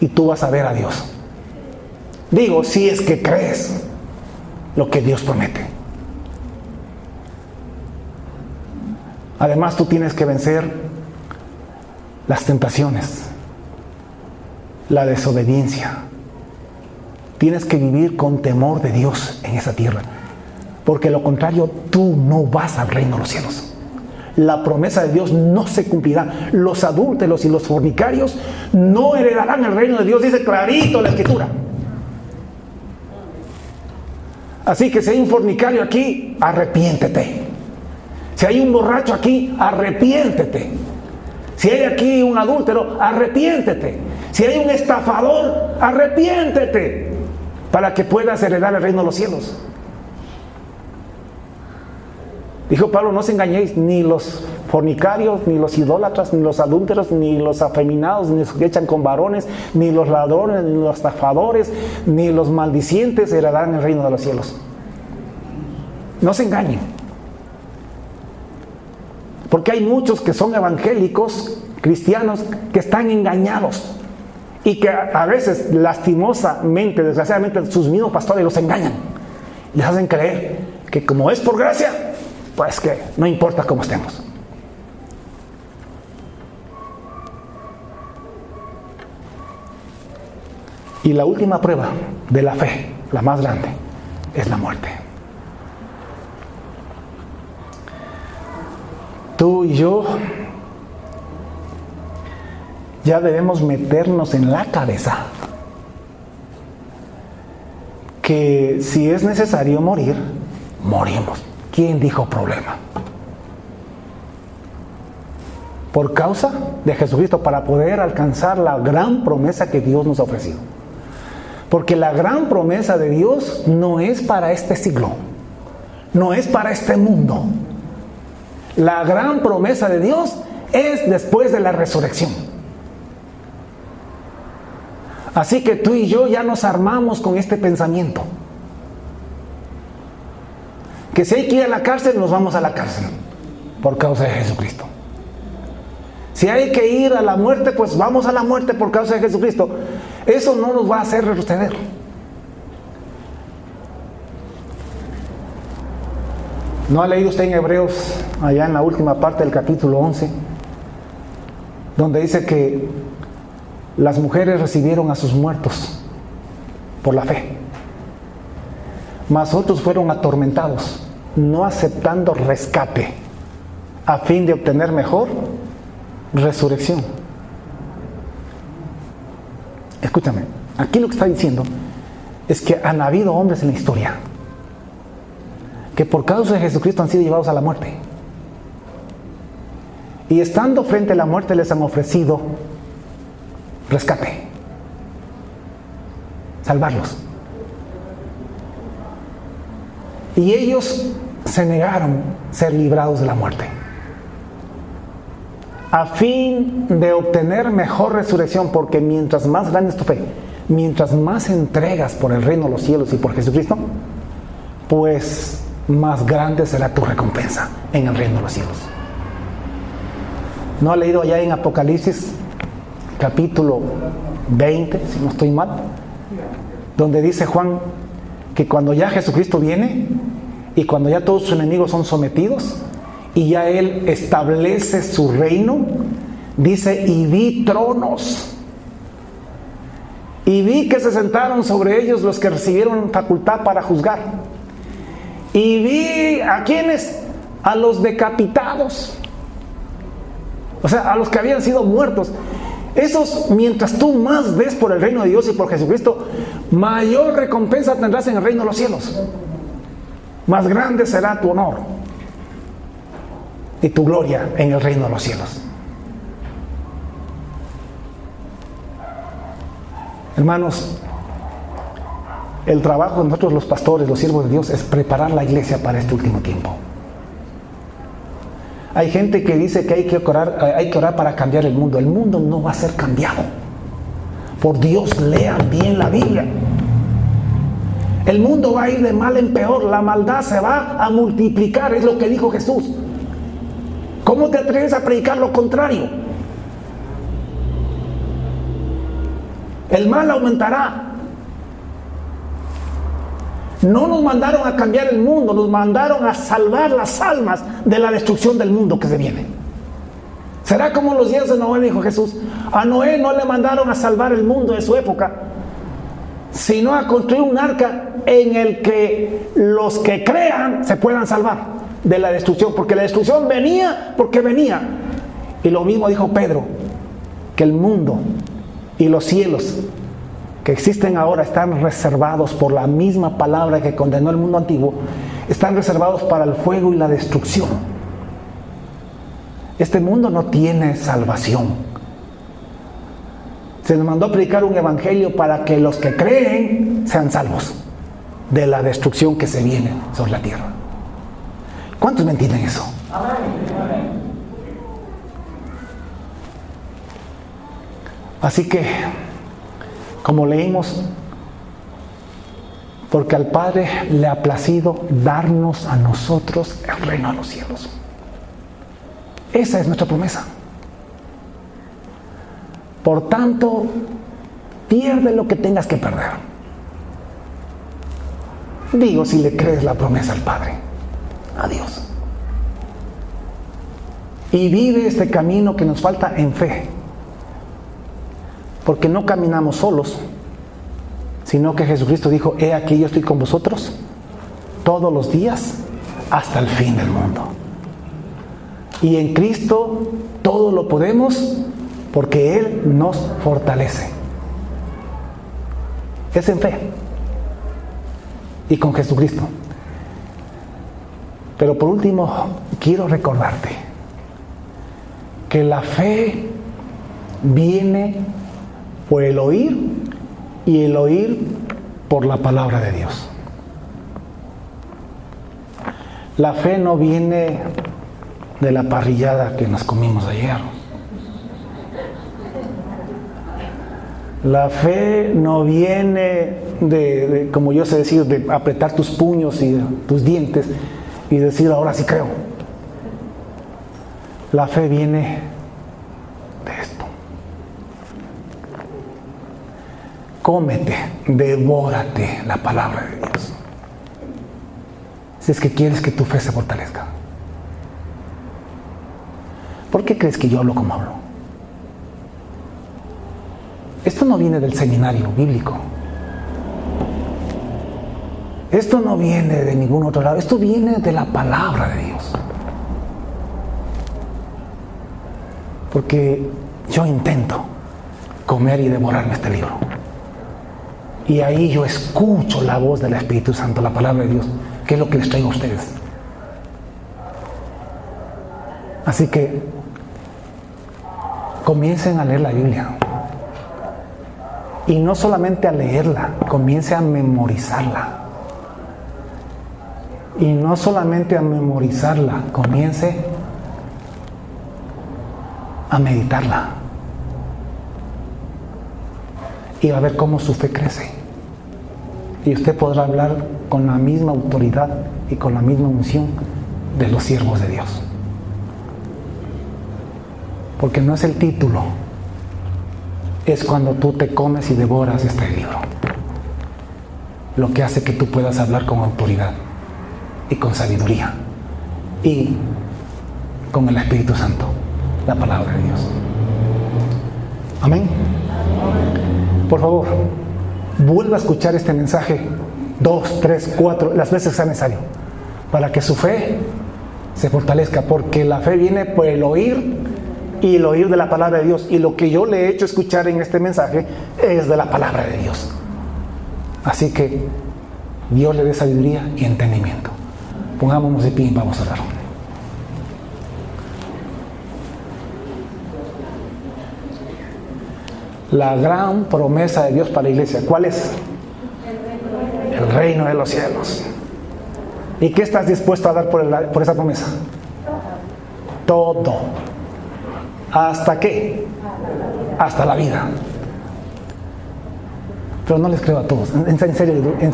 Speaker 1: y tú vas a ver a Dios. Digo, si es que crees lo que Dios promete. Además, tú tienes que vencer las tentaciones, la desobediencia. Tienes que vivir con temor de Dios en esa tierra, porque lo contrario, tú no vas al reino de los cielos. La promesa de Dios no se cumplirá. Los adúlteros y los fornicarios no heredarán el reino de Dios, dice clarito la Escritura. Así que si hay un fornicario aquí, arrepiéntete. Si hay un borracho aquí, arrepiéntete. Si hay aquí un adúltero, arrepiéntete. Si hay un estafador, arrepiéntete, para que puedas heredar el reino de los cielos. Dijo Pablo, no os engañéis, ni los fornicarios, ni los idólatras, ni los adúlteros, ni los afeminados, ni los que echan con varones, ni los ladrones, ni los estafadores, ni los maldicientes heredarán el reino de los cielos. No se engañen. Porque hay muchos que son evangélicos, cristianos, que están engañados. Y que a veces, lastimosamente, desgraciadamente, sus mismos pastores los engañan. Les hacen creer que como es por gracia, pues que no importa cómo estemos. Y la última prueba de la fe, la más grande, es la muerte. Tú y yo ya debemos meternos en la cabeza que si es necesario morir, morimos. ¿Quién dijo problema? Por causa de Jesucristo, para poder alcanzar la gran promesa que Dios nos ha ofrecido. Porque la gran promesa de Dios no es para este siglo, no es para este mundo. La gran promesa de Dios es después de la resurrección. Así que tú y yo ya nos armamos con este pensamiento. Que si hay que ir a la cárcel, nos vamos a la cárcel por causa de Jesucristo. Si hay que ir a la muerte, pues vamos a la muerte por causa de Jesucristo. Eso no nos va a hacer retroceder. ¿No ha leído usted en Hebreos, allá en la última parte del capítulo 11, donde dice que las mujeres recibieron a sus muertos por la fe, mas otros fueron atormentados, no aceptando rescate, a fin de obtener mejor resurrección? Escúchame, aquí lo que está diciendo es que han habido hombres en la historia que por causa de Jesucristo han sido llevados a la muerte, y estando frente a la muerte les han ofrecido rescate, salvarlos, y ellos se negaron ser librados de la muerte a fin de obtener mejor resurrección, porque mientras más grande es tu fe, mientras más entregas por el reino de los cielos y por Jesucristo, pues más grande será tu recompensa en el reino de los cielos. ¿No ha leído allá en Apocalipsis capítulo 20, si no estoy mal, donde dice Juan que cuando ya Jesucristo viene y cuando ya todos sus enemigos son sometidos y ya Él establece su reino, dice, y vi tronos, y vi que se sentaron sobre ellos los que recibieron facultad para juzgar, y vi a quienes, a los decapitados, o sea, a los que habían sido muertos. Esos, mientras tú más des por el reino de Dios y por Jesucristo, mayor recompensa tendrás en el reino de los cielos. Más grande será tu honor y tu gloria en el reino de los cielos. Hermanos, el trabajo de nosotros los pastores, los siervos de Dios, es preparar la iglesia para este último tiempo. Hay gente que dice que hay que orar para cambiar el mundo. El mundo no va a ser cambiado. Por Dios, lean bien la Biblia. El mundo va a ir de mal en peor. La maldad se va a multiplicar, es lo que dijo Jesús. ¿Cómo te atreves a predicar lo contrario? El mal aumentará. No nos mandaron a cambiar el mundo, nos mandaron a salvar las almas de la destrucción del mundo que se viene. Será como los días de Noé, dijo Jesús. A Noé no le mandaron a salvar el mundo de su época, sino a construir un arca en el que los que crean se puedan salvar de la destrucción, porque la destrucción venía porque venía. Y lo mismo dijo Pedro, que el mundo y los cielos que existen ahora están reservados por la misma palabra que condenó el mundo antiguo, están reservados para el fuego y la destrucción. Este mundo no tiene salvación. Se nos mandó a predicar un evangelio para que los que creen sean salvos de la destrucción que se viene sobre la tierra. ¿Cuántos me entienden eso? Así que, como leímos, porque al Padre le ha placido darnos a nosotros el reino de los cielos. Esa es nuestra promesa. Por tanto, pierde lo que tengas que perder. Digo, si le crees la promesa al Padre, a Dios. Y vive este camino que nos falta en fe. Porque no caminamos solos, sino que Jesucristo dijo, he aquí yo estoy con vosotros todos los días hasta el fin del mundo. Y en Cristo todo lo podemos porque Él nos fortalece. Es en fe y con Jesucristo. Pero por último, quiero recordarte que la fe viene por el oír y el oír por la palabra de Dios. La fe no viene de la parrillada que nos comimos ayer. La fe no viene de, como yo sé decir, de apretar tus puños y tus dientes y decir ahora sí creo. La fe viene de esto. Cómete, devórate la palabra de Dios. Si es que quieres que tu fe se fortalezca. ¿Por qué crees que yo hablo como hablo? Esto no viene del seminario bíblico. Esto no viene de ningún otro lado. Esto viene de la palabra de Dios. Porque yo intento comer y devorarme este libro. Y ahí yo escucho la voz del Espíritu Santo, la palabra de Dios, que es lo que les traigo a ustedes. Así que comiencen a leer la Biblia. Y no solamente a leerla, comience a memorizarla. Y no solamente a memorizarla, comience a meditarla. Y va a ver cómo su fe crece. Y usted podrá hablar con la misma autoridad y con la misma unción de los siervos de Dios. Porque no es el título, es cuando tú te comes y devoras este libro lo que hace que tú puedas hablar con autoridad y con sabiduría y con el Espíritu Santo, la palabra de Dios. Amén. Por favor, vuelva a escuchar este mensaje 2, 3, 4, las veces que sea necesario, para que su fe se fortalezca, porque la fe viene por el oír y el oír de la palabra de Dios, y lo que yo le he hecho escuchar en este mensaje es de la palabra de Dios. Así que Dios le dé sabiduría y entendimiento. Pongámonos de pie y vamos a orar. La gran promesa de Dios para la iglesia, ¿cuál es? El reino de los cielos. ¿Y qué estás dispuesto a dar por esa promesa? Todo. ¿Hasta qué? Hasta la vida. Pero no les creo a todos. En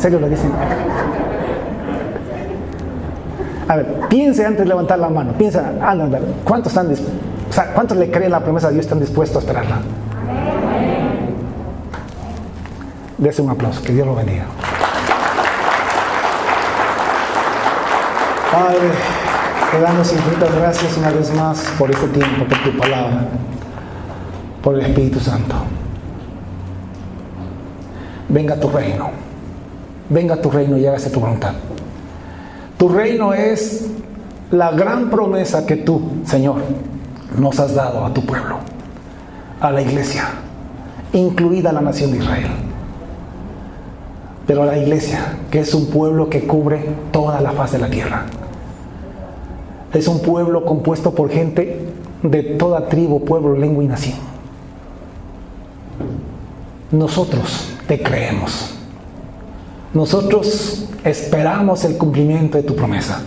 Speaker 1: serio lo dicen. A ver, piense antes de levantar la mano. Piensa, ¿cuántos le creen la promesa de Dios y están dispuestos a esperarla? Dese un aplauso, que Dios lo bendiga. Padre, te damos infinitas gracias una vez más por este tiempo, por tu palabra, por el Espíritu Santo. Venga tu reino y hágase tu voluntad. Tu reino es la gran promesa que tú, Señor, nos has dado a tu pueblo, a la iglesia, incluida la nación de Israel. Pero a la iglesia, que es un pueblo que cubre toda la faz de la tierra. Es un pueblo compuesto por gente de toda tribu, pueblo, lengua y nación. Nosotros te creemos. Nosotros esperamos el cumplimiento de tu promesa.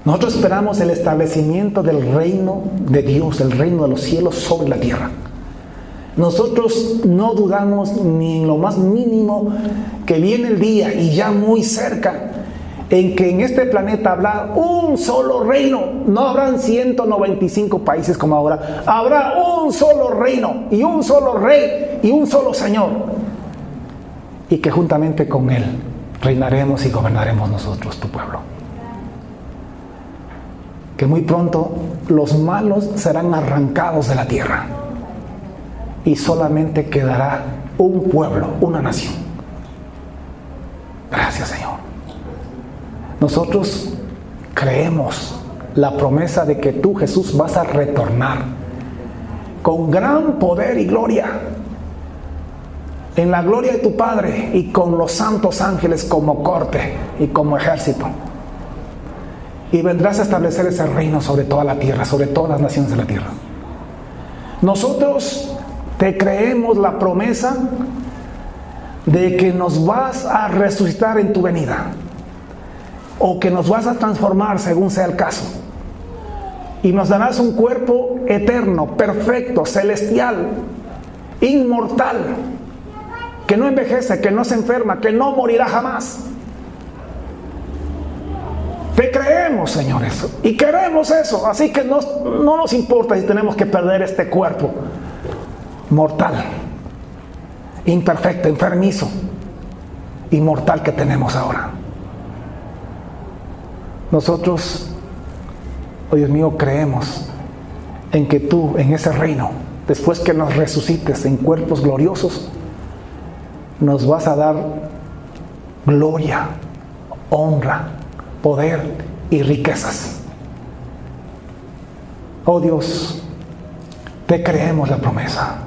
Speaker 1: Nosotros esperamos el establecimiento del reino de Dios, el reino de los cielos sobre la tierra. Nosotros no dudamos ni en lo más mínimo que viene el día, y ya muy cerca, en que en este planeta habrá un solo reino. No habrán 195 países como ahora. Habrá un solo reino y un solo rey y un solo Señor. Y que juntamente con Él reinaremos y gobernaremos nosotros, tu pueblo. Que muy pronto los malos serán arrancados de la tierra y solamente quedará un pueblo, una nación. Gracias, Señor. Nosotros creemos la promesa de que tú, Jesús, vas a retornar con gran poder y gloria, en la gloria de tu Padre y con los santos ángeles como corte y como ejército. Y vendrás a establecer ese reino sobre toda la tierra, sobre todas las naciones de la tierra. Nosotros te creemos la promesa de que nos vas a resucitar en tu venida, o que nos vas a transformar según sea el caso.
Speaker 2: y nos darás un cuerpo eterno, perfecto, celestial, inmortal, que no envejece, que no se enferma, que no morirá jamás. Te creemos, Señor, eso, y queremos eso, así que no nos importa si tenemos que perder este cuerpo mortal, imperfecto, enfermizo, inmortal que tenemos ahora. Nosotros, oh Dios mío, creemos en que tú, en ese reino, después que nos resucites en cuerpos gloriosos, nos vas a dar gloria, honra, poder y riquezas. Oh Dios, te creemos la promesa.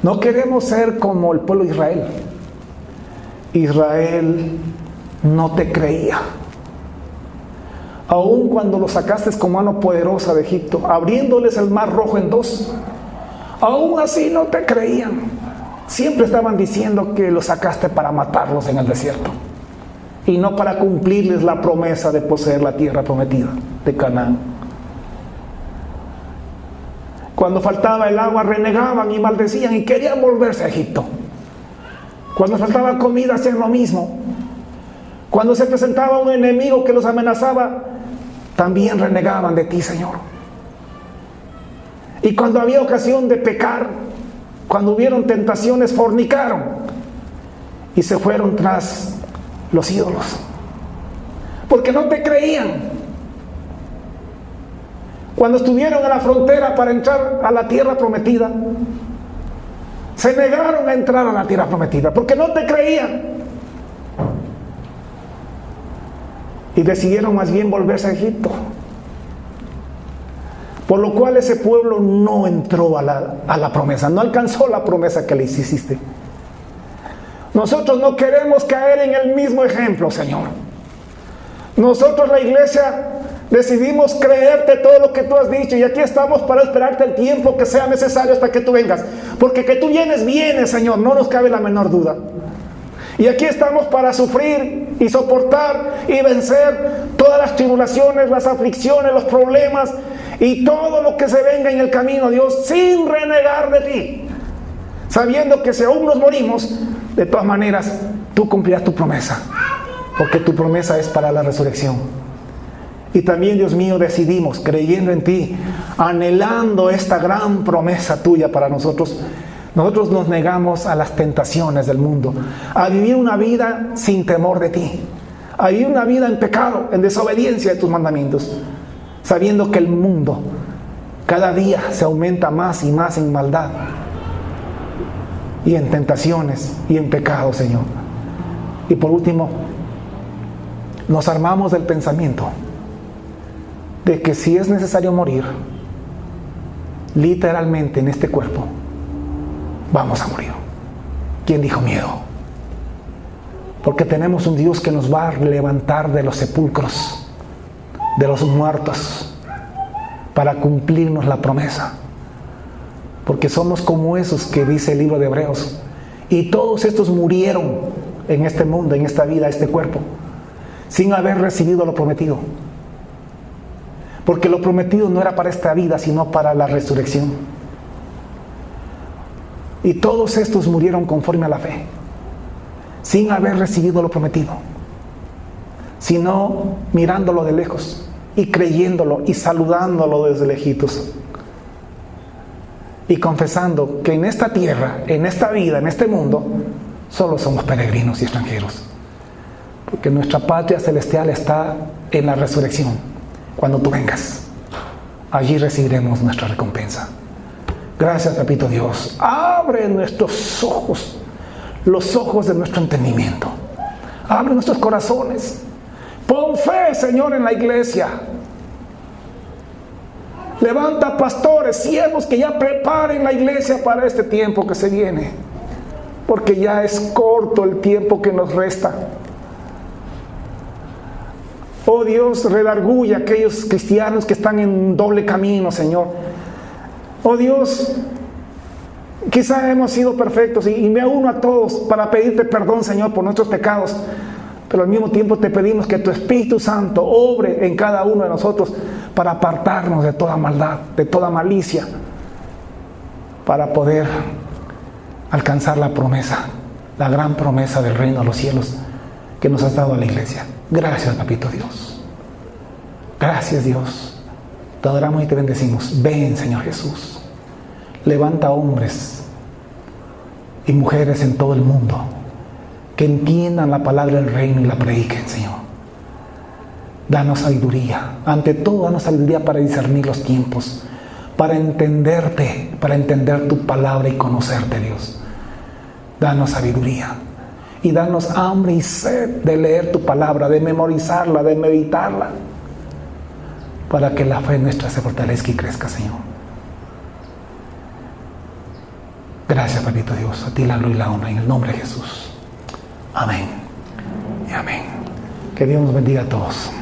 Speaker 2: No queremos ser como el pueblo de Israel. Israel no te creía. Aun cuando lo sacaste con mano poderosa de Egipto, abriéndoles el mar rojo en dos, aún así no te creían. Siempre estaban diciendo que los sacaste para matarlos en el desierto y no para cumplirles la promesa de poseer la tierra prometida de Canaán. Cuando faltaba el agua renegaban y maldecían y querían volverse a Egipto. Cuando faltaba comida hacían lo mismo. Cuando se presentaba un enemigo que los amenazaba, también renegaban de ti, Señor. Y cuando había ocasión de pecar, cuando hubieron tentaciones, fornicaron y se fueron tras los ídolos, porque no te creían. Cuando estuvieron en la frontera para entrar a la tierra prometida, se negaron a entrar a la tierra prometida, porque no te creían. Y decidieron más bien volverse a Egipto. Por lo cual ese pueblo no entró a la promesa, no alcanzó la promesa que le hiciste. Nosotros no queremos caer en el mismo ejemplo, Señor. Nosotros, la iglesia, decidimos creerte todo lo que tú has dicho, y aquí estamos para esperarte el tiempo que sea necesario hasta que tú vengas, porque que tú vienes, Señor, no nos cabe la menor duda. Y aquí estamos para sufrir y soportar y vencer todas las tribulaciones, las aflicciones, los problemas y todo lo que se venga en el camino, Dios, sin renegar de ti, sabiendo que si aún nos morimos, de todas maneras tú cumplirás tu promesa, porque tu promesa es para la resurrección. Y también, Dios mío, decidimos, creyendo en ti, anhelando esta gran promesa tuya para nosotros, nosotros nos negamos a las tentaciones del mundo, a vivir una vida sin temor de ti, a vivir una vida en pecado, en desobediencia de tus mandamientos, sabiendo que el mundo cada día se aumenta más y más en maldad y en tentaciones y en pecado, Señor. Y por último, nos armamos del pensamiento de que si es necesario morir, literalmente en este cuerpo, vamos a morir. ¿Quién dijo miedo? Porque tenemos un Dios que nos va a levantar de los sepulcros, de los muertos, para cumplirnos la promesa. Porque somos como esos que dice el libro de Hebreos. Y todos estos murieron en este mundo, en esta vida, este cuerpo, sin haber recibido lo prometido. Porque lo prometido no era para esta vida, sino para la resurrección. Y todos estos murieron conforme a la fe, sin haber recibido lo prometido, sino mirándolo de lejos y creyéndolo y saludándolo desde lejitos. Y confesando que en esta tierra, en esta vida, en este mundo, solo somos peregrinos y extranjeros. Porque nuestra patria celestial está en la resurrección. Cuando tú vengas, allí recibiremos nuestra recompensa. Gracias, papito Dios. Abre nuestros ojos, los ojos de nuestro entendimiento. Abre nuestros corazones. Pon fe, Señor, en la iglesia. Levanta pastores, siervos que ya preparen la iglesia para este tiempo que se viene. Porque ya es corto el tiempo que nos resta. Oh Dios, redarguye a aquellos cristianos que están en doble camino, Señor. Oh Dios, quizá hemos sido perfectos y me uno a todos para pedirte perdón, Señor, por nuestros pecados. Pero al mismo tiempo te pedimos que tu Espíritu Santo obre en cada uno de nosotros para apartarnos de toda maldad, de toda malicia, para poder alcanzar la promesa, la gran promesa del reino de los cielos que nos has dado a la iglesia. Gracias, papito Dios. Gracias, Dios. Te adoramos y te bendecimos. Ven, Señor Jesús. Levanta hombres y mujeres en todo el mundo que entiendan la palabra del reino y la prediquen, Señor. Danos sabiduría. Ante todo, danos sabiduría para discernir los tiempos, para entenderte, para entender tu palabra y conocerte, Dios. Danos sabiduría y danos hambre y sed de leer tu palabra, de memorizarla, de meditarla, para que la fe nuestra se fortalezca y crezca, Señor. Gracias, papito Dios. A ti la gloria y la honra en el nombre de Jesús. Amén y amén. Que Dios nos bendiga a todos.